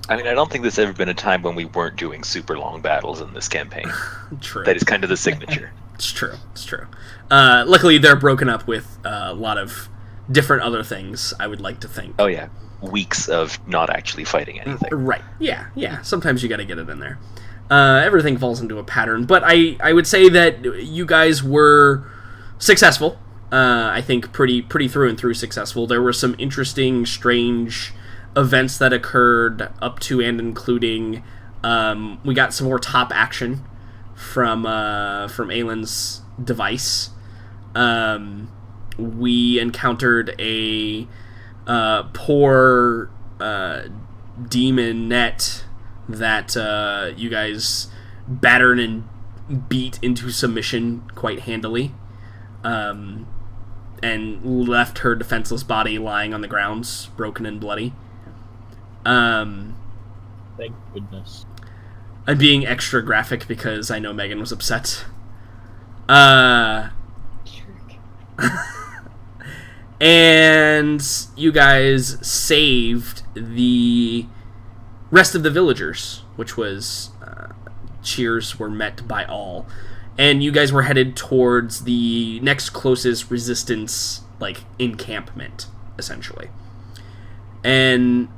Speaker 6: I mean, I don't think there's ever been a time when we weren't doing super long battles in this campaign.
Speaker 1: True.
Speaker 6: That is kind of the signature.
Speaker 1: It's true. Luckily, they're broken up with a lot of different other things, I would like to think.
Speaker 6: Oh, yeah. Weeks of not actually fighting anything.
Speaker 1: Right. Yeah. Sometimes you got to get it in there. Everything falls into a pattern. But I would say that you guys were successful. I think pretty through and through successful. There were some interesting, strange events that occurred up to and including we got some more top action from Aylin's device. We encountered a poor demon net that you guys battered and beat into submission quite handily, and left her defenseless body lying on the grounds, broken and bloody.
Speaker 2: Thank goodness.
Speaker 1: I'm being extra graphic because I know Megan was upset. And you guys saved the rest of the villagers, which was cheers were met by all. And you guys were headed towards the next closest resistance, like, encampment, essentially. And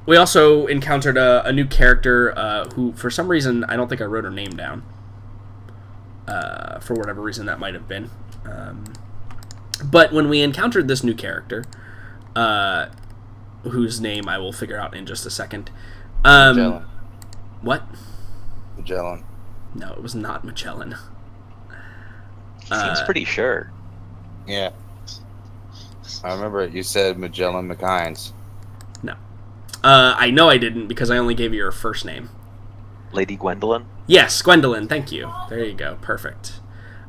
Speaker 1: we also encountered a new character who, for some reason, I don't think I wrote her name down. For whatever reason that might have been. But when we encountered this new character, whose name I will figure out in just a second.
Speaker 3: Magellan.
Speaker 1: What?
Speaker 3: Magellan.
Speaker 1: No, it was not Magellan.
Speaker 6: Seems pretty sure.
Speaker 3: Yeah. I remember you said Magellan McHines.
Speaker 1: No. I know I didn't because I only gave you her first name.
Speaker 6: Lady Gwendolyn?
Speaker 1: Yes, Gwendolyn, thank you. There you go, perfect.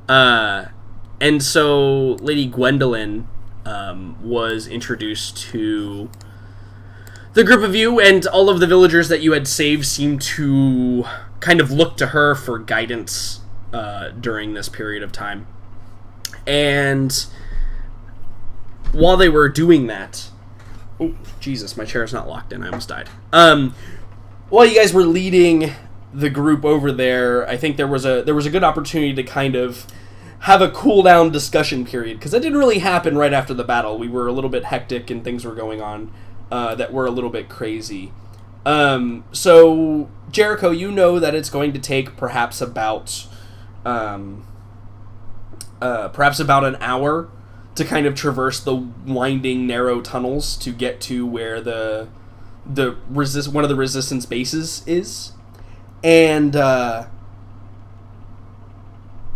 Speaker 1: And so Lady Gwendolyn was introduced to the group of you, and all of the villagers that you had saved seemed to kind of look to her for guidance during this period of time. And while they were doing that... Oh, Jesus, my chair is not locked in. I almost died. While you guys were leading the group over there, I think there was a good opportunity to kind of have a cool-down discussion period, because that didn't really happen right after the battle. We were a little bit hectic, and things were going on that were a little bit crazy. So, Jericho, you know that it's going to take perhaps about an hour to kind of traverse the winding, narrow tunnels to get to where one of the resistance bases is. And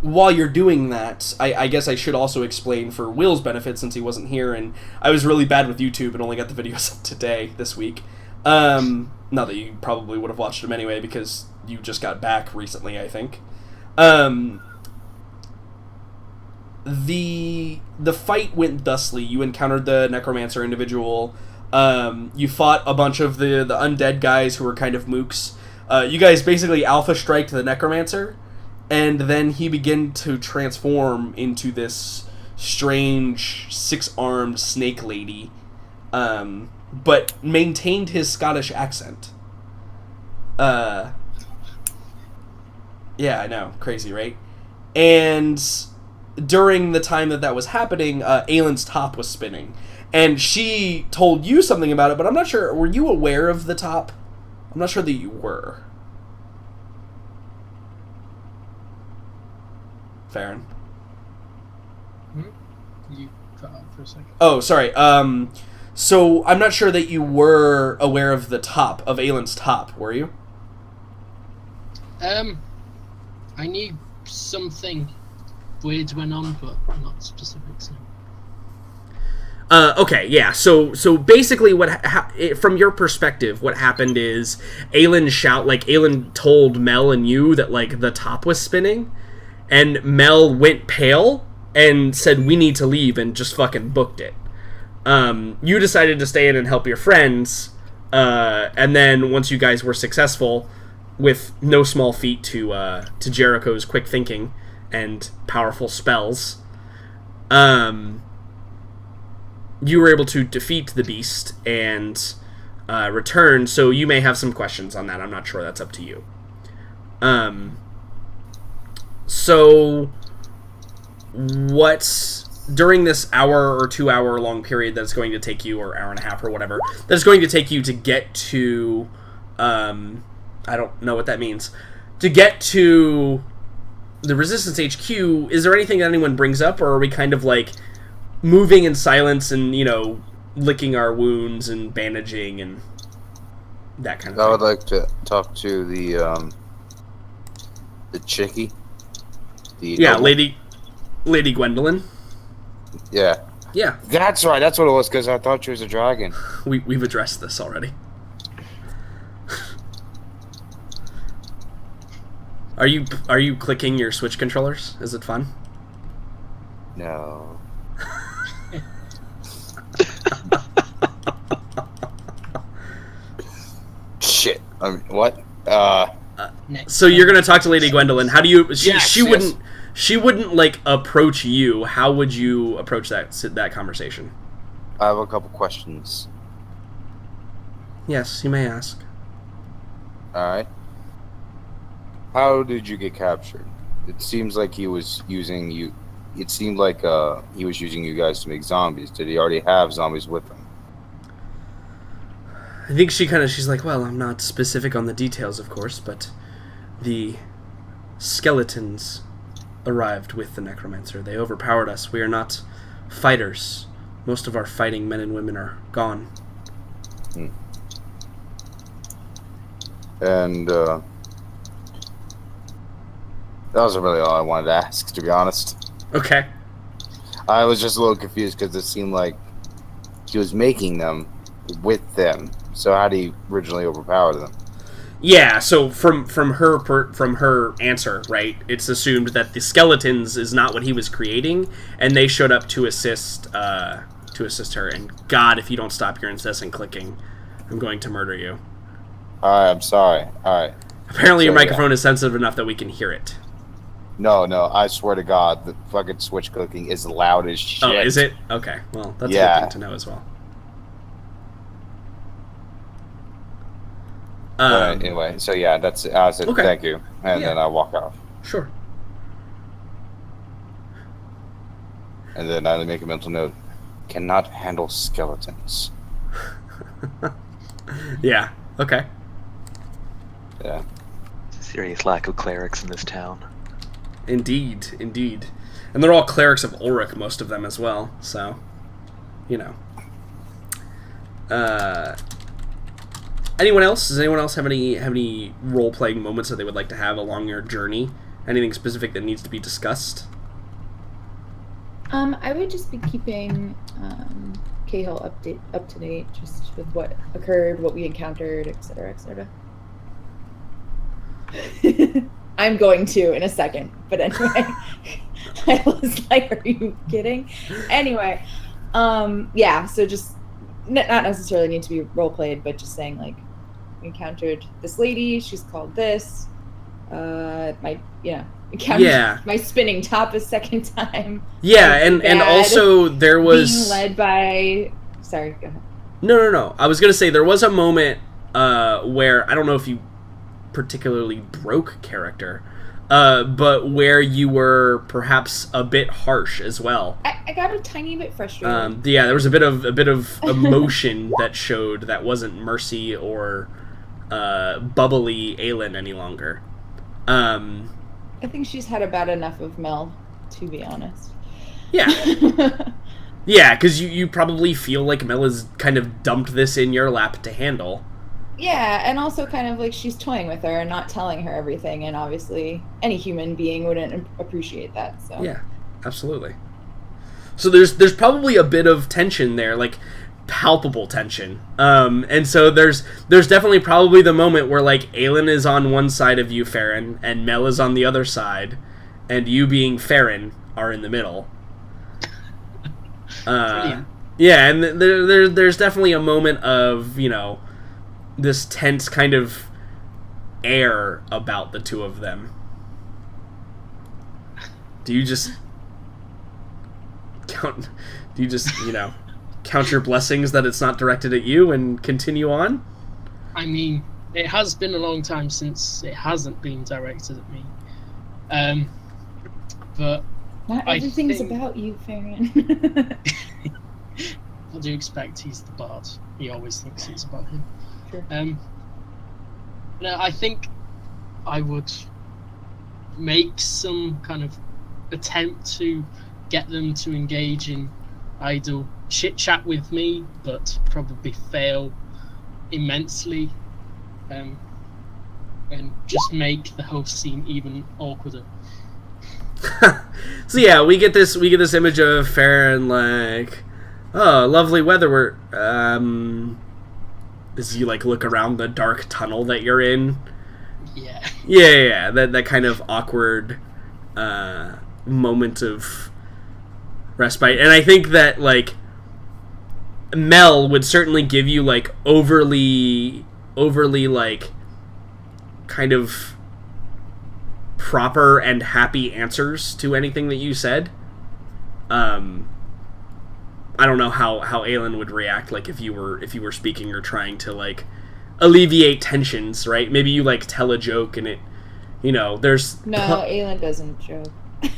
Speaker 1: while you're doing that, I guess I should also explain for Will's benefit, since he wasn't here, and I was really bad with YouTube and only got the videos up today, this week. Not that you probably would have watched them anyway, because you just got back recently, I think. The fight went thusly. You encountered the necromancer individual. You fought a bunch of the undead guys who were kind of mooks. You guys basically alpha striked the necromancer, and then he began to transform into this strange six-armed snake lady, but maintained his Scottish accent. Yeah, I know. Crazy, right? And during the time that was happening, Aylin's top was spinning. And she told you something about it, but I'm not sure. Were you aware of the top? I'm not sure that you were. Farron?
Speaker 4: You cut out for a second.
Speaker 1: Oh, sorry. So I'm not sure that you were aware of the top, of Aylin's top, were you?
Speaker 4: I knew something weird went on, but not specifics.
Speaker 1: Okay, yeah. So basically, from your perspective, what happened is Aelin told Mel and you that like the top was spinning, and Mel went pale and said we need to leave and just fucking booked it. You decided to stay in and help your friends, and then once you guys were successful, with no small feat to Jericho's quick thinking and powerful spells, you were able to defeat the beast and return. So you may have some questions on that. I'm not sure. That's up to you. So what during this hour or 2 hour long period that's going to take you, or hour and a half or whatever, that's going to take you to get to I don't know what that means, to get to the Resistance HQ, is there anything that anyone brings up, or are we kind of like moving in silence and, you know, licking our wounds and bandaging and that kind of thing?
Speaker 3: I would like to talk to the chickie.
Speaker 1: Yeah, Lady Gwendolyn.
Speaker 3: Yeah.
Speaker 1: Yeah.
Speaker 3: That's right, that's what it was, because I thought she was a dragon.
Speaker 1: We've addressed this already. Are you clicking your Switch controllers? Is it fun?
Speaker 3: No. Shit. What?
Speaker 1: So you're gonna talk to Lady Gwendolyn. How do you? She
Speaker 3: Yes.
Speaker 1: wouldn't. She wouldn't like approach you. How would you approach that conversation?
Speaker 3: I have a couple questions.
Speaker 1: Yes, you may ask.
Speaker 3: Alright. How did you get captured? It seems like he was using you. It seemed like he was using you guys to make zombies. Did he already have zombies with him?
Speaker 1: I think she's like, well, I'm not specific on the details, of course, but the skeletons arrived with the necromancer. They overpowered us. We are not fighters. Most of our fighting men and women are gone.
Speaker 3: And that wasn't really all I wanted to ask, to be honest.
Speaker 1: Okay.
Speaker 3: I was just a little confused because it seemed like he was making them with them. So how did he originally overpower them?
Speaker 1: Yeah, so from her answer, right? It's assumed that the skeletons is not what he was creating, and they showed up to assist her. And God, if you don't stop your incessant clicking, I'm going to murder you.
Speaker 3: Alright, I'm sorry. Alright.
Speaker 1: Apparently, your
Speaker 3: So,
Speaker 1: microphone is sensitive enough that we can hear it.
Speaker 3: No, I swear to God, the fucking Switch clicking is loud as shit.
Speaker 1: Oh, is it? Okay, well, that's a
Speaker 3: Yeah.
Speaker 1: good thing to know as well.
Speaker 3: Alright, anyway, so yeah, that's I said
Speaker 1: Okay.
Speaker 3: thank you, and
Speaker 1: Yeah.
Speaker 3: then I walk off.
Speaker 1: Sure.
Speaker 3: And then I make a mental note. Cannot handle skeletons.
Speaker 1: Yeah, okay.
Speaker 3: Yeah.
Speaker 6: Serious lack of clerics in this town.
Speaker 1: Indeed. And they're all clerics of Ulrich, most of them as well, so, you know. Anyone else? Does anyone else have any role-playing moments that they would like to have along your journey? Anything specific that needs to be discussed?
Speaker 5: I would just be keeping Cahill up to date, just with what occurred, what we encountered, etc., etc. I'm going to in a second, but anyway, I was like, "Are you kidding?" Anyway, yeah. So just not necessarily need to be role played, but just saying like, we encountered this lady. She's called this. Encountered my spinning top a second time.
Speaker 1: Yeah, and also there was
Speaker 5: being led by. Sorry, go ahead.
Speaker 1: No. I was gonna say there was a moment where I don't know if you particularly broke character, but where you were perhaps a bit harsh as well.
Speaker 5: I got a tiny bit frustrated.
Speaker 1: Yeah, there was a bit of emotion that showed that wasn't Mercy or bubbly Aelin any longer.
Speaker 5: I think she's had about enough of Mel, to be honest.
Speaker 1: Yeah. Yeah, because you probably feel like Mel has kind of dumped this in your lap to handle.
Speaker 5: Yeah, and also kind of like she's toying with her and not telling her everything, and obviously any human being wouldn't appreciate that. So
Speaker 1: yeah, absolutely. So there's probably a bit of tension there, like palpable tension. And so there's definitely probably the moment where like Aelin is on one side of you, Farron, and Mel is on the other side, and you being Farron are in the middle.
Speaker 4: Brilliant.
Speaker 1: Yeah, and there's definitely a moment of, this tense kind of air about the two of them. Do you just count your blessings that it's not directed at you and continue on?
Speaker 4: I mean, it has been a long time since it hasn't been directed at me. But
Speaker 5: Not everything's about you, Farron.
Speaker 4: what do you expect? He's the bard. He always thinks it's about him.
Speaker 5: Sure.
Speaker 4: No, I think I would make some kind of attempt to get them to engage in idle chit chat with me, but probably fail immensely, and just make the whole scene even awkwarder.
Speaker 1: So yeah, we get this image of Farron like, oh, lovely weather. We're as you like look around the dark tunnel that you're in. Yeah. That kind of awkward moment of respite, and I think that like Mel would certainly give you like overly like kind of proper and happy answers to anything that you said. I don't know how Aelin would react, like if you were speaking or trying to like alleviate tensions, right? Maybe you like tell a joke and it, there's
Speaker 5: No, Aelin doesn't joke.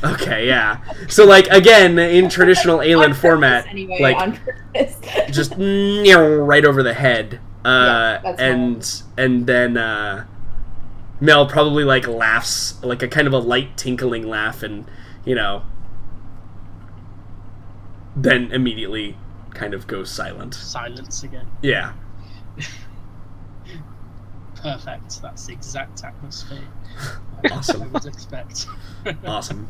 Speaker 1: Okay, yeah. So like again, in traditional Aelin format,
Speaker 5: anyway,
Speaker 1: like
Speaker 5: on purpose.
Speaker 1: just right over the head,
Speaker 5: that's
Speaker 1: and then Mel probably like laughs, like a kind of a light tinkling laugh, and then immediately kind of goes silent.
Speaker 4: Silence again.
Speaker 1: Yeah.
Speaker 4: Perfect. That's the exact atmosphere
Speaker 1: Awesome.
Speaker 4: I would expect.
Speaker 1: Awesome.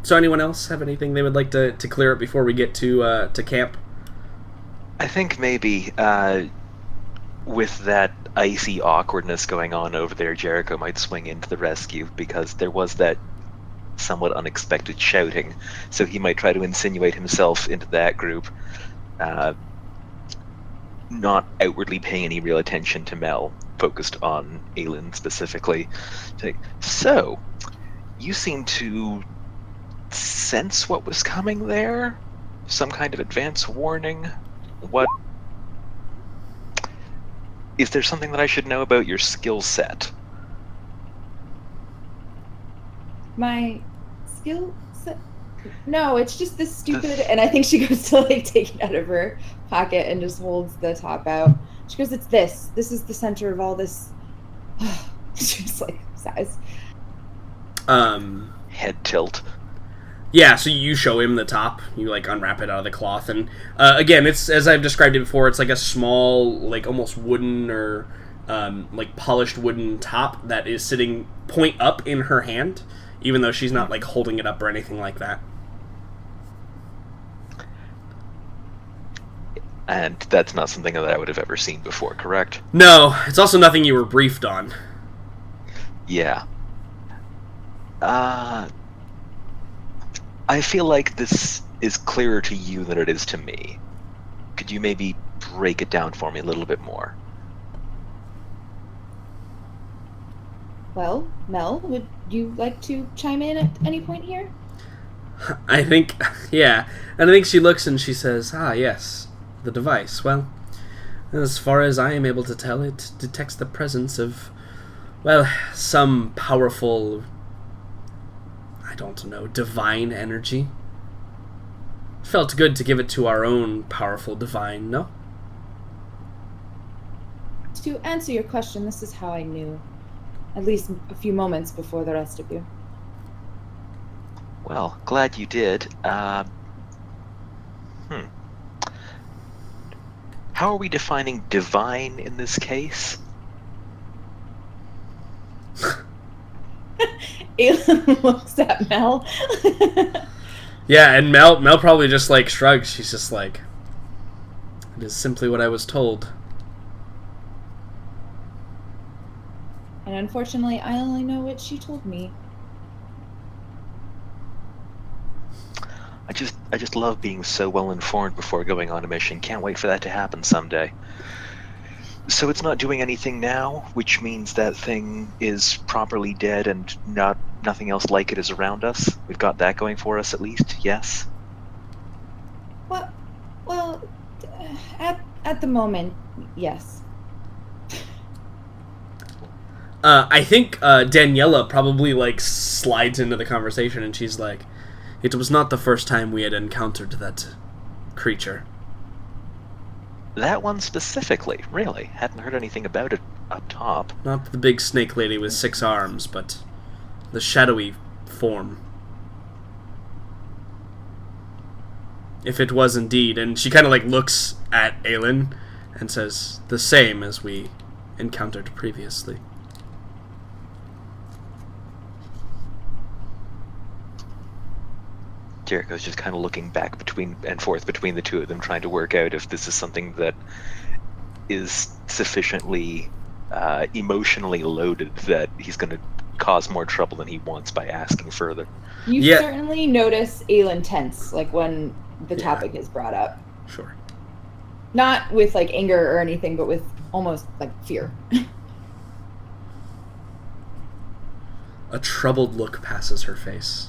Speaker 1: So anyone else have anything they would like to clear up before we get to camp?
Speaker 6: I think maybe with that icy awkwardness going on over there, Jericho might swing into the rescue, because there was that somewhat unexpected shouting, so he might try to insinuate himself into that group, not outwardly paying any real attention to Mel, focused on Aelin specifically. So, you seem to sense what was coming there? Some kind of advance warning? What? Is there something that I should know about your skill set?
Speaker 5: My skill set? No, it's just this stupid. And I think she goes to like take it out of her pocket and just holds the top out. She goes, "It's this. This is the center of all this." She just like sighs.
Speaker 6: Head tilt.
Speaker 1: Yeah, so you show him the top. You like unwrap it out of the cloth, and again, it's as I've described it before. It's like a small, like almost wooden or like polished wooden top that is sitting point up in her hand, even though she's not like holding it up or anything like that.
Speaker 6: And that's not something that I would have ever seen before, correct?
Speaker 1: No, it's also nothing you were briefed on.
Speaker 6: Yeah. I feel like this is clearer to you than it is to me. Could you maybe break it down for me a little bit more?
Speaker 5: Well, Mel, would you like to chime in at any point here?
Speaker 1: I think, yeah. And I think she looks and she says, "Ah, yes, the device. Well, as far as I am able to tell, it detects the presence of, well, some powerful, I don't know, divine energy. Felt good to give it to our own powerful divine, no?"
Speaker 5: To answer your question, this is how I knew. At least a few moments before the rest of you.
Speaker 6: Well, glad you did. How are we defining divine in this case?
Speaker 5: Aelin looks at Mel.
Speaker 1: Yeah, and Mel probably just like shrugs. She's just like, it is simply what I was told.
Speaker 5: And unfortunately, I only know what she told me.
Speaker 6: I just love being so well informed before going on a mission. Can't wait for that to happen someday. So it's not doing anything now, which means that thing is properly dead and nothing else like it is around us. We've got that going for us at least, yes?
Speaker 5: Well, at the moment, yes.
Speaker 1: I think Daniela probably like slides into the conversation, and she's like, "It was not the first time we had encountered that creature."
Speaker 6: That one specifically, really. Hadn't heard anything about it up top.
Speaker 1: Not the big snake lady with 6 arms, but the shadowy form. If it was indeed, and she kind of like looks at Aelin and says, "The same as we encountered previously."
Speaker 6: Jericho's just kind of looking back and forth between the two of them, trying to work out if this is something that is sufficiently emotionally loaded that he's going to cause more trouble than he wants by asking further.
Speaker 5: You
Speaker 1: Yeah.
Speaker 5: certainly notice Aelin tense, like when the topic is brought up.
Speaker 1: Sure.
Speaker 5: Not with like anger or anything, but with almost like fear.
Speaker 1: A troubled look passes her face.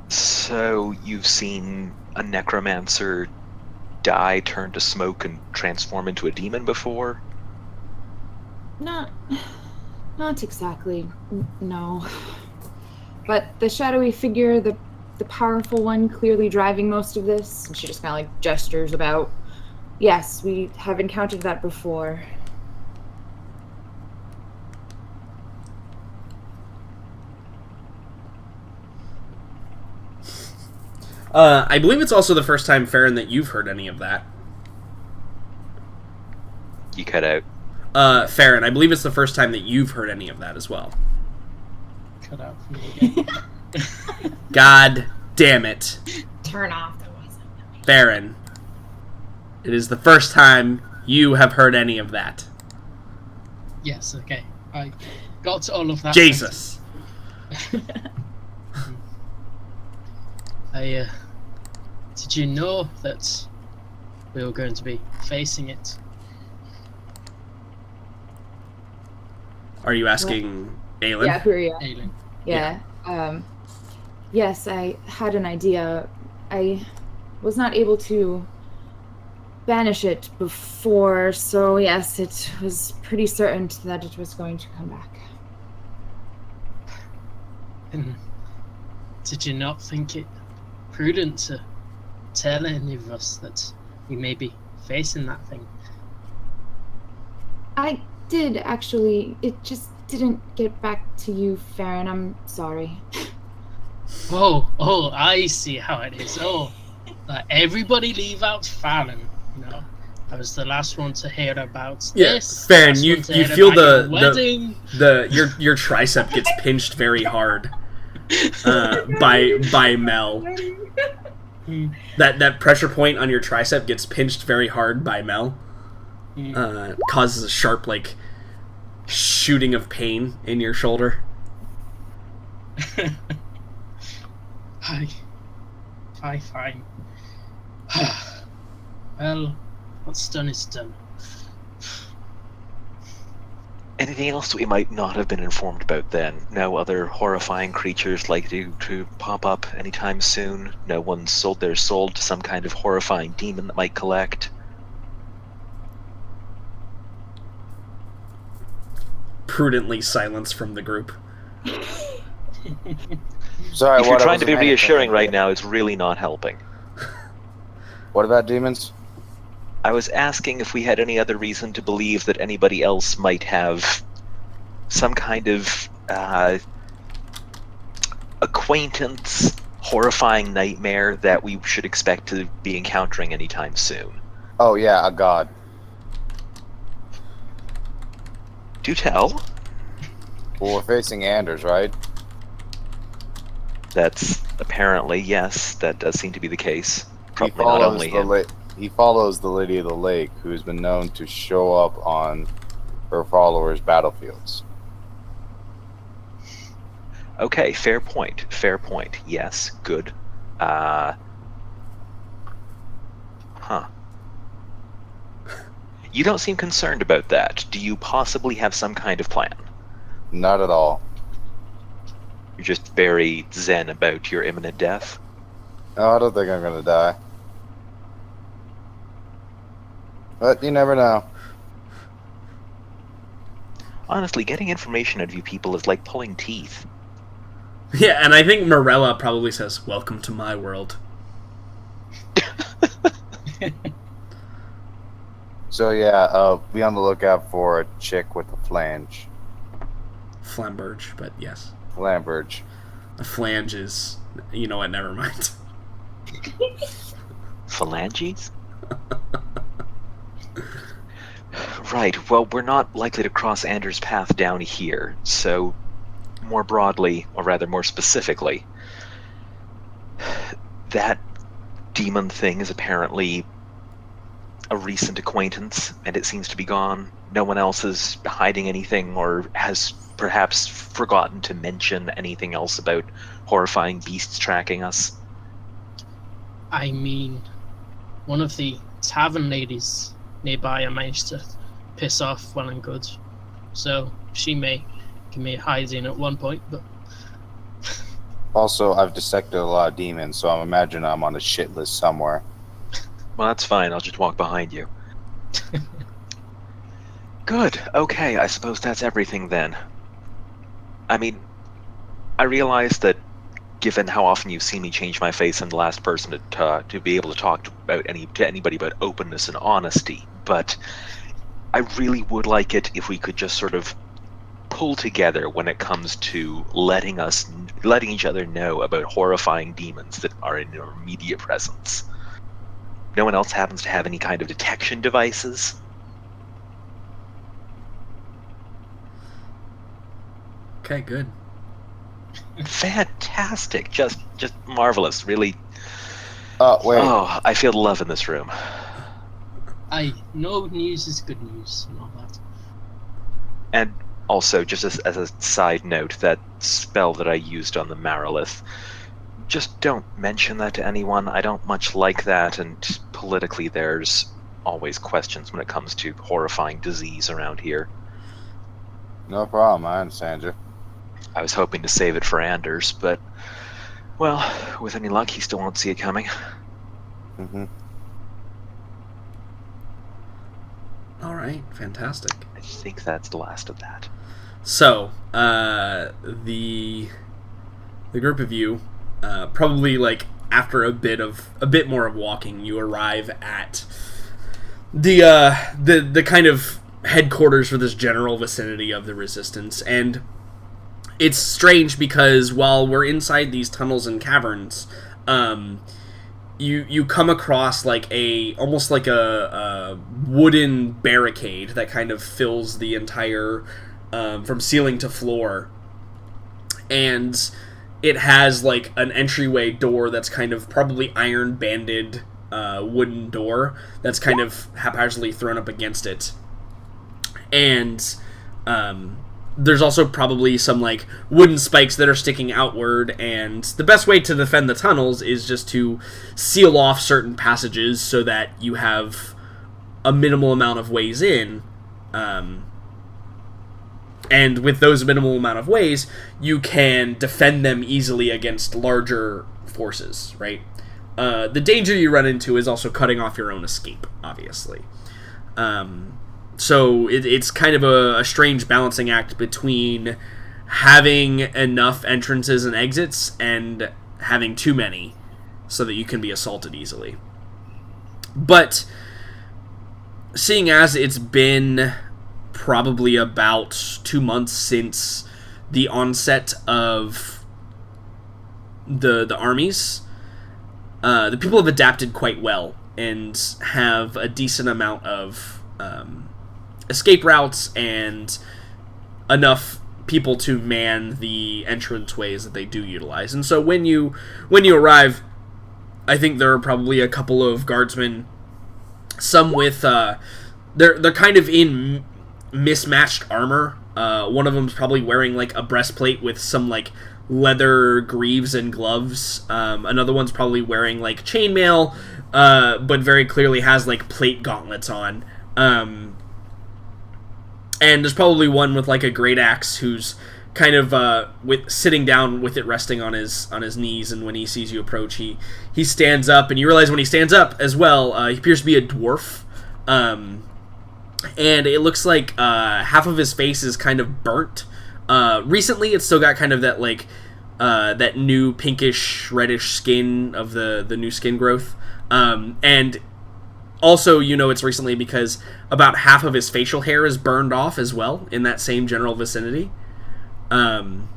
Speaker 6: So you've seen a necromancer die, turn to smoke, and transform into a demon before?
Speaker 5: Not exactly. No. But the shadowy figure, the powerful one clearly driving most of this, and she just kind of like gestures about. Yes, we have encountered that before.
Speaker 1: I believe it's also the first time, Farron, that you've heard any of that.
Speaker 6: You cut out.
Speaker 1: Farron, I believe it's the first time that you've heard any of that as well.
Speaker 4: Cut out for me again.
Speaker 1: God damn it.
Speaker 5: Turn off the voice.
Speaker 1: Farron, it is the first time you have heard any of that.
Speaker 4: Yes, okay. I got all of that.
Speaker 1: Jesus.
Speaker 4: Did you know that we were going to be facing it?
Speaker 1: Are you asking Aelin?
Speaker 5: Yeah, who are you?
Speaker 4: Aelin.
Speaker 5: Yeah. Yes, I had an idea. I was not able to banish it before, so yes, it was pretty certain that it was going to come back.
Speaker 4: And did you not think it prudent to tell any of us that we may be facing that thing?
Speaker 5: I did, actually. It just didn't get back to you, Farron. I'm sorry.
Speaker 4: Oh, I see how it is. Everybody leave out Farron. You know, I was the last one to hear about this.
Speaker 1: Farron, you feel the
Speaker 4: wedding.
Speaker 1: your tricep gets pinched very hard by Mel. That pressure point on your tricep gets pinched very hard by Mel. Causes a sharp like shooting of pain in your shoulder.
Speaker 4: Fine. Well, what's done is done.
Speaker 6: Anything else that we might not have been informed about then? No other horrifying creatures likely to pop up anytime soon? No one sold their soul to some kind of horrifying demon that might collect?
Speaker 1: Prudently silence from the group.
Speaker 3: Sorry,
Speaker 6: If you're
Speaker 3: what? I
Speaker 6: trying to be
Speaker 3: wasn't paying
Speaker 6: reassuring
Speaker 3: attention.
Speaker 6: right now, it's really not helping.
Speaker 3: What about demons?
Speaker 6: I was asking if we had any other reason to believe that anybody else might have some kind of acquaintance, horrifying nightmare that we should expect to be encountering anytime soon.
Speaker 3: Oh yeah, a god.
Speaker 6: Do tell.
Speaker 3: Well, we're facing Anders, right?
Speaker 6: That's apparently, yes, that does seem to be the case.
Speaker 3: He
Speaker 6: Probably not
Speaker 3: follows
Speaker 6: only
Speaker 3: the
Speaker 6: him.
Speaker 3: he follows the Lady of the Lake, who's been known to show up on her followers' battlefields.
Speaker 6: Okay, fair point. Fair point. Yes, good. Huh. You don't seem concerned about that. Do you possibly have some kind of plan?
Speaker 3: Not at all.
Speaker 6: You're just very zen about your imminent death?
Speaker 3: No, I don't think I'm gonna die. But you never know.
Speaker 6: Honestly, getting information out of you people is like pulling teeth.
Speaker 1: Yeah, and I think Morella probably says, "Welcome to my world."
Speaker 3: So yeah, be on the lookout for a chick with a flange.
Speaker 1: Flamberge, but yes.
Speaker 3: Lamberge.
Speaker 1: A flange is... You know what, never mind.
Speaker 6: Phalanges? Right, well, we're not likely to cross Anders' path down here, so more broadly, or rather more specifically, that demon thing is apparently a recent acquaintance, and it seems to be gone. No one else is hiding anything or has perhaps forgotten to mention anything else about horrifying beasts tracking us.
Speaker 4: I mean, one of the tavern ladies nearby I managed to piss off well and good. So she may give me a hiding at one point, but
Speaker 3: Also, I've dissected a lot of demons, so I imagine I'm on a shit list somewhere.
Speaker 6: Well, that's fine. I'll just walk behind you. Good. Okay, I suppose that's everything then. I mean, I realize that given how often you've seen me change my face, I'm the last person to be able to talk to anybody about openness and honesty, but I really would like it if we could just sort of pull together when it comes to letting each other know about horrifying demons that are in your immediate presence. No one else happens to have any kind of detection devices?
Speaker 1: Okay, good.
Speaker 6: Fantastic. Just marvelous. Really.
Speaker 3: Wait.
Speaker 6: Oh, I feel love in this room.
Speaker 4: no news is good news and all that.
Speaker 6: And also, just as a side note, that spell that I used on the Marilith, just don't mention that to anyone. I don't much like that, and politically there's always questions when it comes to horrifying disease around here.
Speaker 3: No problem, I understand you.
Speaker 6: I was hoping to save it for Anders, but, well, with any luck, he still won't see it coming.
Speaker 3: Mm-hmm.
Speaker 1: All right, fantastic.
Speaker 6: I think that's the last of that.
Speaker 1: So, the group of you, probably like after a bit more of walking, you arrive at the kind of headquarters for this general vicinity of the Resistance, and it's strange because while we're inside these tunnels and caverns, you come across almost like a wooden barricade that kind of fills the entire from ceiling to floor, and it has like an entryway door that's kind of probably iron banded wooden door that's kind of haphazardly thrown up against it, and there's also probably some like wooden spikes that are sticking outward, and the best way to defend the tunnels is just to seal off certain passages so that you have a minimal amount of ways in, and with those minimal amount of ways you can defend them easily against larger forces, right? The danger you run into is also cutting off your own escape, obviously. So it's kind of a strange balancing act between having enough entrances and exits and having too many so that you can be assaulted easily. But seeing as it's been probably about 2 months since the onset of the armies, the people have adapted quite well and have a decent amount of escape routes and enough people to man the entranceways that they do utilize. And so when you arrive, I think there are probably a couple of guardsmen, some with they're kind of in mismatched armor. One of them's probably wearing like a breastplate with some like leather greaves and gloves. Another one's probably wearing like chainmail, but very clearly has like plate gauntlets on. And there's probably one with like a great axe who's kind of with sitting down with it resting on his knees, and when he sees you approach, he stands up, and you realize when he stands up as well, he appears to be a dwarf. And it looks like half of his face is kind of burnt. Recently, it's still got kind of that like that new pinkish reddish skin of the new skin growth. And also, it's recently because about half of his facial hair is burned off as well in that same general vicinity. And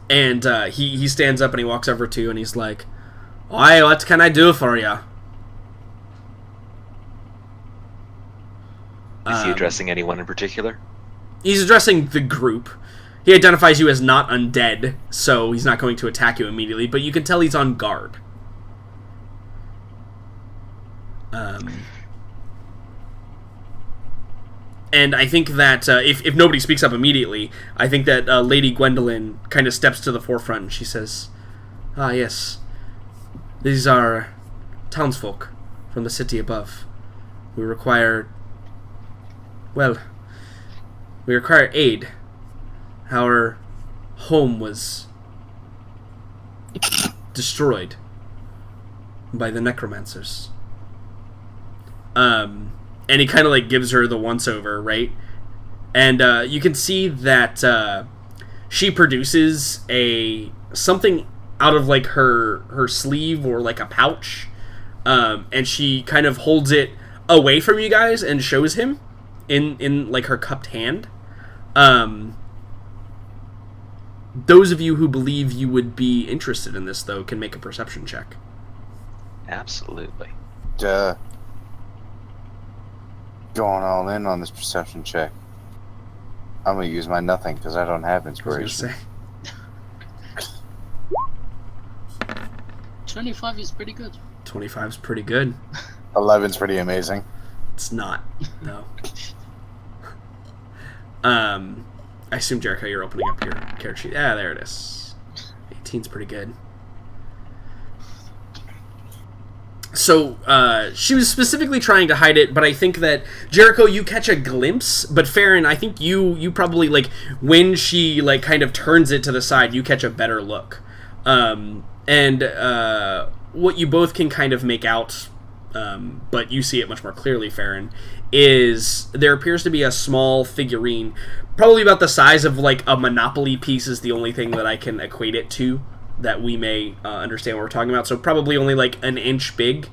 Speaker 1: he stands up and he walks over to you and he's like, "Oi, what can I do for you?"
Speaker 6: Is he addressing anyone in particular?
Speaker 1: He's addressing the group. He identifies you as not undead, so he's not going to attack you immediately, but you can tell he's on guard. And I think that if nobody speaks up immediately, I think that Lady Gwendolyn kind of steps to the forefront and she says, "Ah, yes. These are townsfolk from the city above. We require aid. Our home was destroyed by the necromancers." And he kind of like gives her the once-over, right? And you can see that she produces something out of like her sleeve or like a pouch, and she kind of holds it away from you guys and shows him in like her cupped hand. Those of you who believe you would be interested in this, though, can make a perception check.
Speaker 6: Absolutely.
Speaker 3: Going all in on this perception check. I'm gonna use my nothing because I don't have inspiration.
Speaker 4: 25 is pretty good.
Speaker 1: 25 is pretty good.
Speaker 3: 11's pretty amazing.
Speaker 1: It's not, no. I assume, Jericho, you're opening up your character sheet. Ah, there it is. 18's pretty good. So, she was specifically trying to hide it, but I think that, Jericho, you catch a glimpse, but Farron, I think you probably, like, when she, like, kind of turns it to the side, you catch a better look. And what you both can kind of make out, but you see it much more clearly, Farron, is there appears to be a small figurine, probably about the size of, like, a Monopoly piece is the only thing that I can equate it to, that we may understand what we're talking about. So probably only like an inch big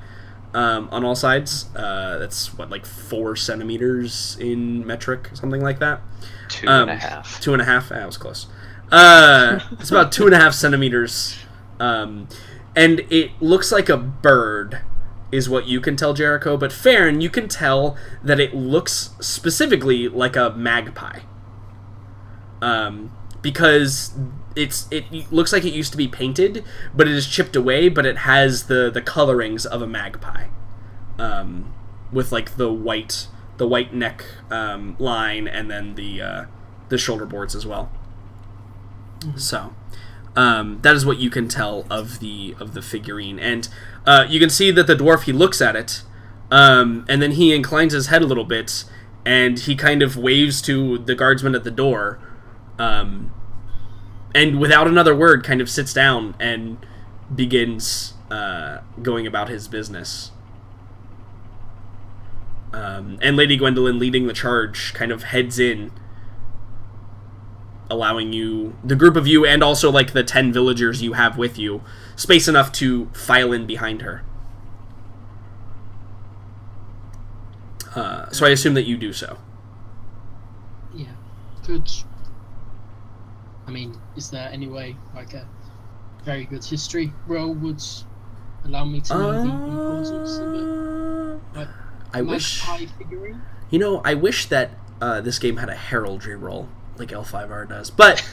Speaker 1: on all sides. That's what, like 4 centimeters in metric, something like that.
Speaker 6: 2.5.
Speaker 1: 2.5. That was close. It's about 2.5 centimeters, and it looks like a bird, is what you can tell, Jericho. But Farron, you can tell that it looks specifically like a magpie, because it looks like it used to be painted, but it is chipped away, but it has the colorings of a magpie, with like the white neck line, and then the shoulder boards as well. Mm-hmm. So that is what you can tell of the figurine, and you can see that the dwarf, he looks at it, and then he inclines his head a little bit, and he kind of waves to the guardsman at the door. And without another word, kind of sits down and begins going about his business. And Lady Gwendolyn, leading the charge, kind of heads in, allowing you, the group of you, and also like the 10 villagers you have with you, space enough to file in behind her. So I assume that you do so.
Speaker 4: Yeah, good. I mean, is there any way, like a very good history roll would allow me to know the importance of it? Like,
Speaker 1: I wish.
Speaker 4: Figurine?
Speaker 1: I wish that this game had a heraldry roll, like L5R does. But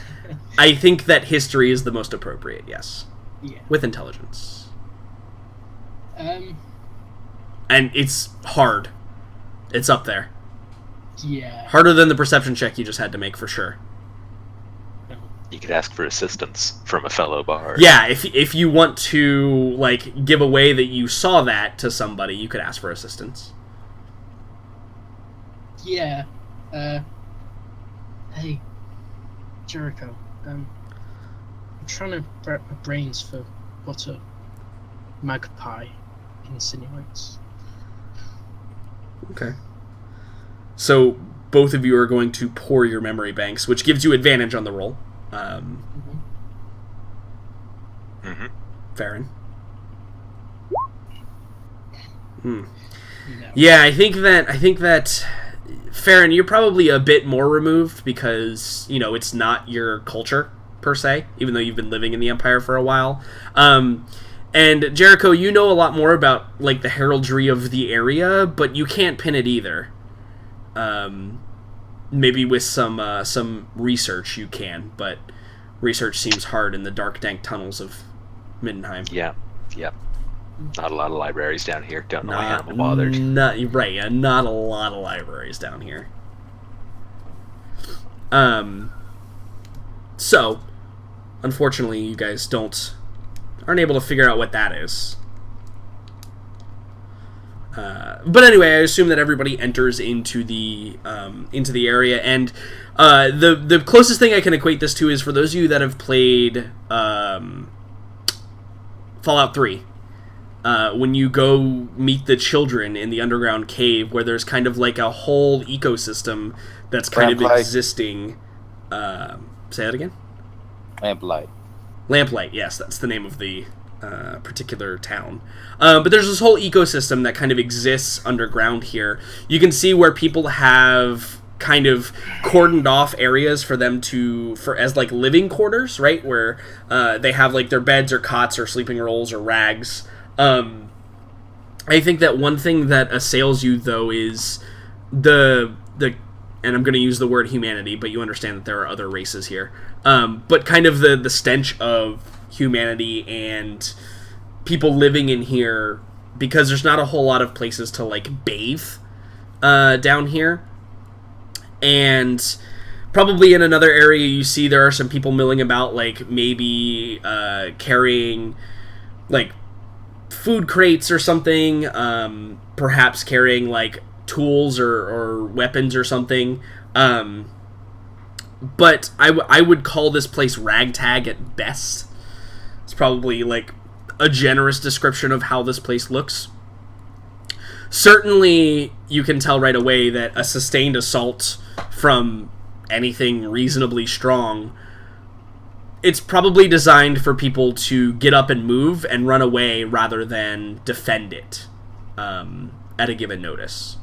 Speaker 1: I think that history is the most appropriate, yes.
Speaker 4: Yeah.
Speaker 1: With intelligence.
Speaker 4: Um.
Speaker 1: And it's hard. It's up there.
Speaker 4: Yeah.
Speaker 1: Harder than the perception check you just had to make, for sure.
Speaker 6: You could ask for assistance from a fellow bard.
Speaker 1: Yeah, if you want to, like, give away that you saw that to somebody, you could ask for assistance.
Speaker 4: Yeah. Hey, Jericho. I'm trying to wrap my brains for what a magpie insinuates.
Speaker 1: Okay. So, both of you are going to pour your memory banks, which gives you advantage on the roll. Farron.
Speaker 4: No.
Speaker 1: Yeah, I think that Farron, you're probably a bit more removed because, you know, it's not your culture per se, even though you've been living in the Empire for a while. And Jericho, you know a lot more about, like, the heraldry of the area, but you can't pin it either. Maybe with some research you can, but research seems hard in the dark, dank tunnels of Middenheim.
Speaker 6: Yeah. Not a lot of libraries down here. Don't know why I'm bothered.
Speaker 1: Not a lot of libraries down here. So, unfortunately, you guys aren't able to figure out what that is. But anyway, I assume that everybody enters into the area, and the closest thing I can equate this to is for those of you that have played Fallout 3. When you go meet the children in the underground cave, where there's kind of like a whole ecosystem that's kind of existing. Say that again?
Speaker 3: Lamplight.
Speaker 1: Lamplight, yes, that's the name of the particular town. But there's this whole ecosystem that kind of exists underground here. You can see where people have kind of cordoned off areas for them as like living quarters, right? Where they have like their beds or cots or sleeping rolls or rags. I think that one thing that assails you, though, is the and I'm going to use the word humanity, but you understand that there are other races here. But kind of the stench of humanity and people living in here, because there's not a whole lot of places to, like, bathe down here. And probably in another area you see there are some people milling about, like, maybe carrying, like, food crates or something, perhaps carrying, like, tools or weapons or something. But I would call this place ragtag at best. It's probably, like, a generous description of how this place looks. Certainly, you can tell right away that a sustained assault from anything reasonably strong, it's probably designed for people to get up and move and run away rather than defend it at a given notice.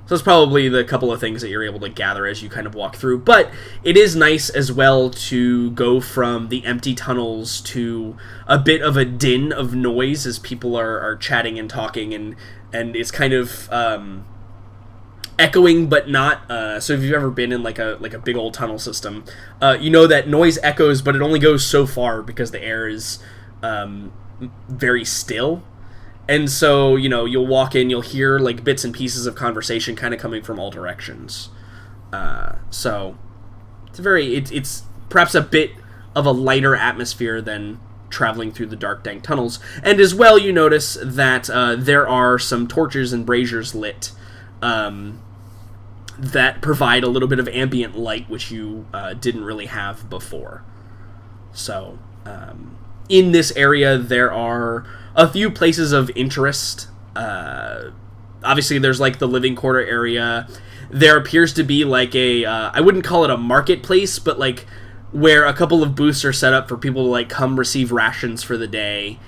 Speaker 1: So that's probably the couple of things that you're able to gather as you kind of walk through. But it is nice as well to go from the empty tunnels to a bit of a din of noise as people are chatting and talking, and it's kind of echoing but not. So if you've ever been in like a big old tunnel system, you know that noise echoes, but it only goes so far because the air is very still. And so, you know, you'll walk in, you'll hear, like, bits and pieces of conversation kind of coming from all directions. So, it's perhaps a bit of a lighter atmosphere than traveling through the dark, dank tunnels. And as well, you notice that there are some torches and braziers lit that provide a little bit of ambient light, which you didn't really have before. So, in this area, there are a few places of interest. Obviously, there's, like, the living quarter area. There appears to be, like, I wouldn't call it a marketplace, but, like, where a couple of booths are set up for people to, like, come receive rations for the day.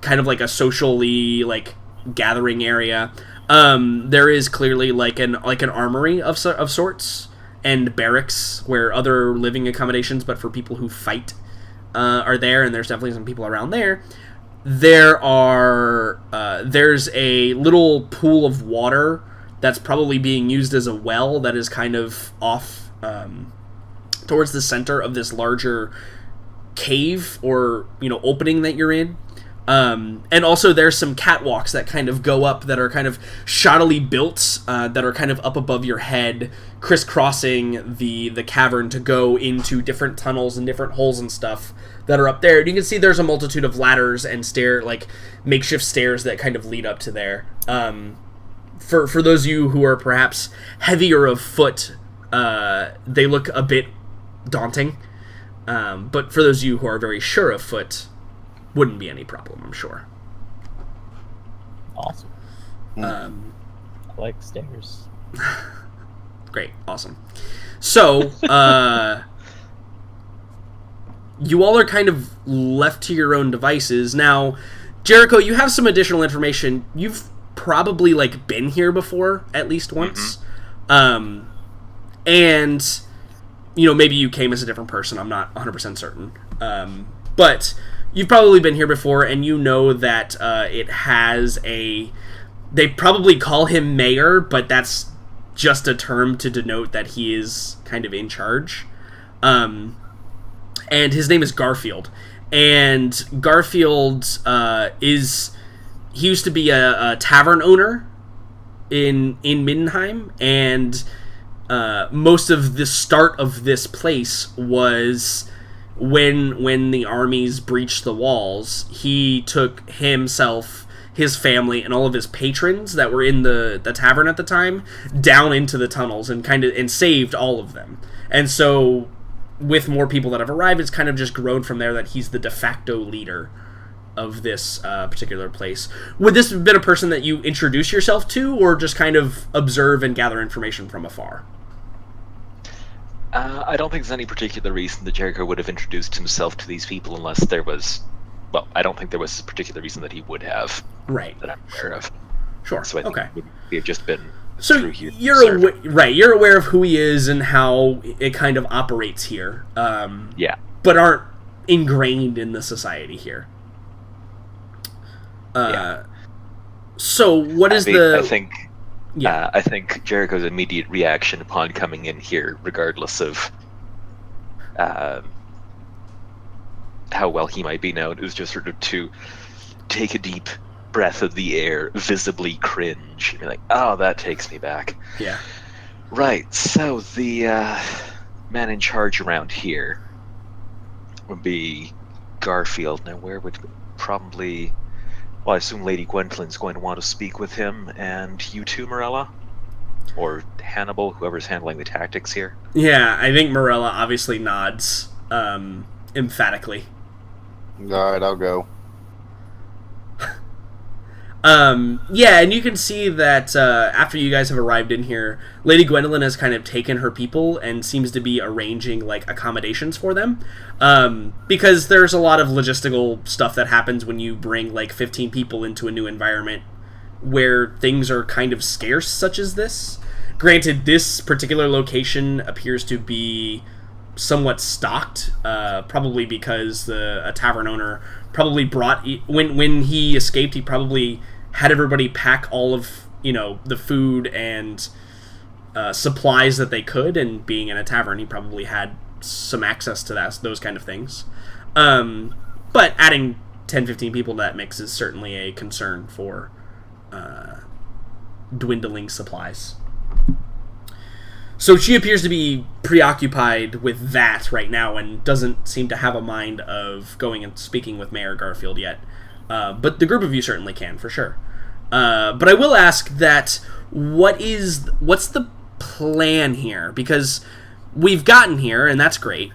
Speaker 1: Kind of like a socially, like, gathering area. There is clearly, like an armory of sorts, and barracks where other living accommodations, but for people who fight, are there, and there's definitely some people around there. There's a little pool of water that's probably being used as a well that is kind of off towards the center of this larger cave or, opening that you're in. And also there's some catwalks that kind of go up that are kind of shoddily built, that are kind of up above your head, crisscrossing the cavern to go into different tunnels and different holes and stuff that are up there. And you can see there's a multitude of ladders and makeshift stairs that kind of lead up to there. For those of you who are perhaps heavier of foot, they look a bit daunting. But for those of you who are very sure of foot, wouldn't be any problem, I'm sure.
Speaker 2: Awesome. I like stairs.
Speaker 1: Great, awesome. So, you all are kind of left to your own devices. Now, Jericho, you have some additional information. You've probably, been here before, at least once. And, maybe you came as a different person. I'm not 100% certain. But you've probably been here before, and you know that it has they probably call him mayor, but that's just a term to denote that he is kind of in charge. And his name is Garfield. And Garfield he used to be a tavern owner in Middenheim, and most of the start of this place was when the armies breached the walls. He took himself, his family, and all of his patrons that were in the tavern at the time down into the tunnels and saved all of them. And so with more people that have arrived, it's kind of just grown from there that he's the de facto leader of this particular place. Would this have been a person that you introduce yourself to, or just kind of observe and gather information from afar?
Speaker 6: I don't think there's any particular reason that Jericho would have introduced himself to these people unless there was... Well, I don't think there was a particular reason that he would have.
Speaker 1: Right.
Speaker 6: That I'm aware of.
Speaker 1: Sure,
Speaker 6: So I think we have just been...
Speaker 1: So you're aware of who he is and how it kind of operates here.
Speaker 6: Yeah.
Speaker 1: But aren't ingrained in the society here.
Speaker 6: Yeah.
Speaker 1: So what is
Speaker 6: I think Jericho's immediate reaction upon coming in here, regardless of how well he might be known, is just sort of to take a deep breath of the air, visibly cringe, and be like, oh, that takes me back.
Speaker 1: Yeah.
Speaker 6: Right, so the man in charge around here would be Garfield. Now, where would probably... Well, I assume Lady Gwendolyn's going to want to speak with him, and you too, Morella? Or Hannibal, whoever's handling the tactics here?
Speaker 1: Yeah, I think Morella obviously nods emphatically.
Speaker 3: Alright, I'll go.
Speaker 1: Yeah, and you can see that after you guys have arrived in here, Lady Gwendolyn has kind of taken her people and seems to be arranging accommodations for them, because there's a lot of logistical stuff that happens when you bring 15 people into a new environment where things are kind of scarce, such as this. Granted, this particular location appears to be somewhat stocked, probably because a tavern owner probably brought... When he escaped, he probably had everybody pack all of, the food and supplies that they could, and being in a tavern, he probably had some access to those kind of things. But adding 10-15 people to that mix is certainly a concern for dwindling supplies. So she appears to be preoccupied with that right now and doesn't seem to have a mind of going and speaking with Mayor Garfield yet. But the group of you certainly can, for sure. But I will ask that what's the plan here? Because we've gotten here, and that's great.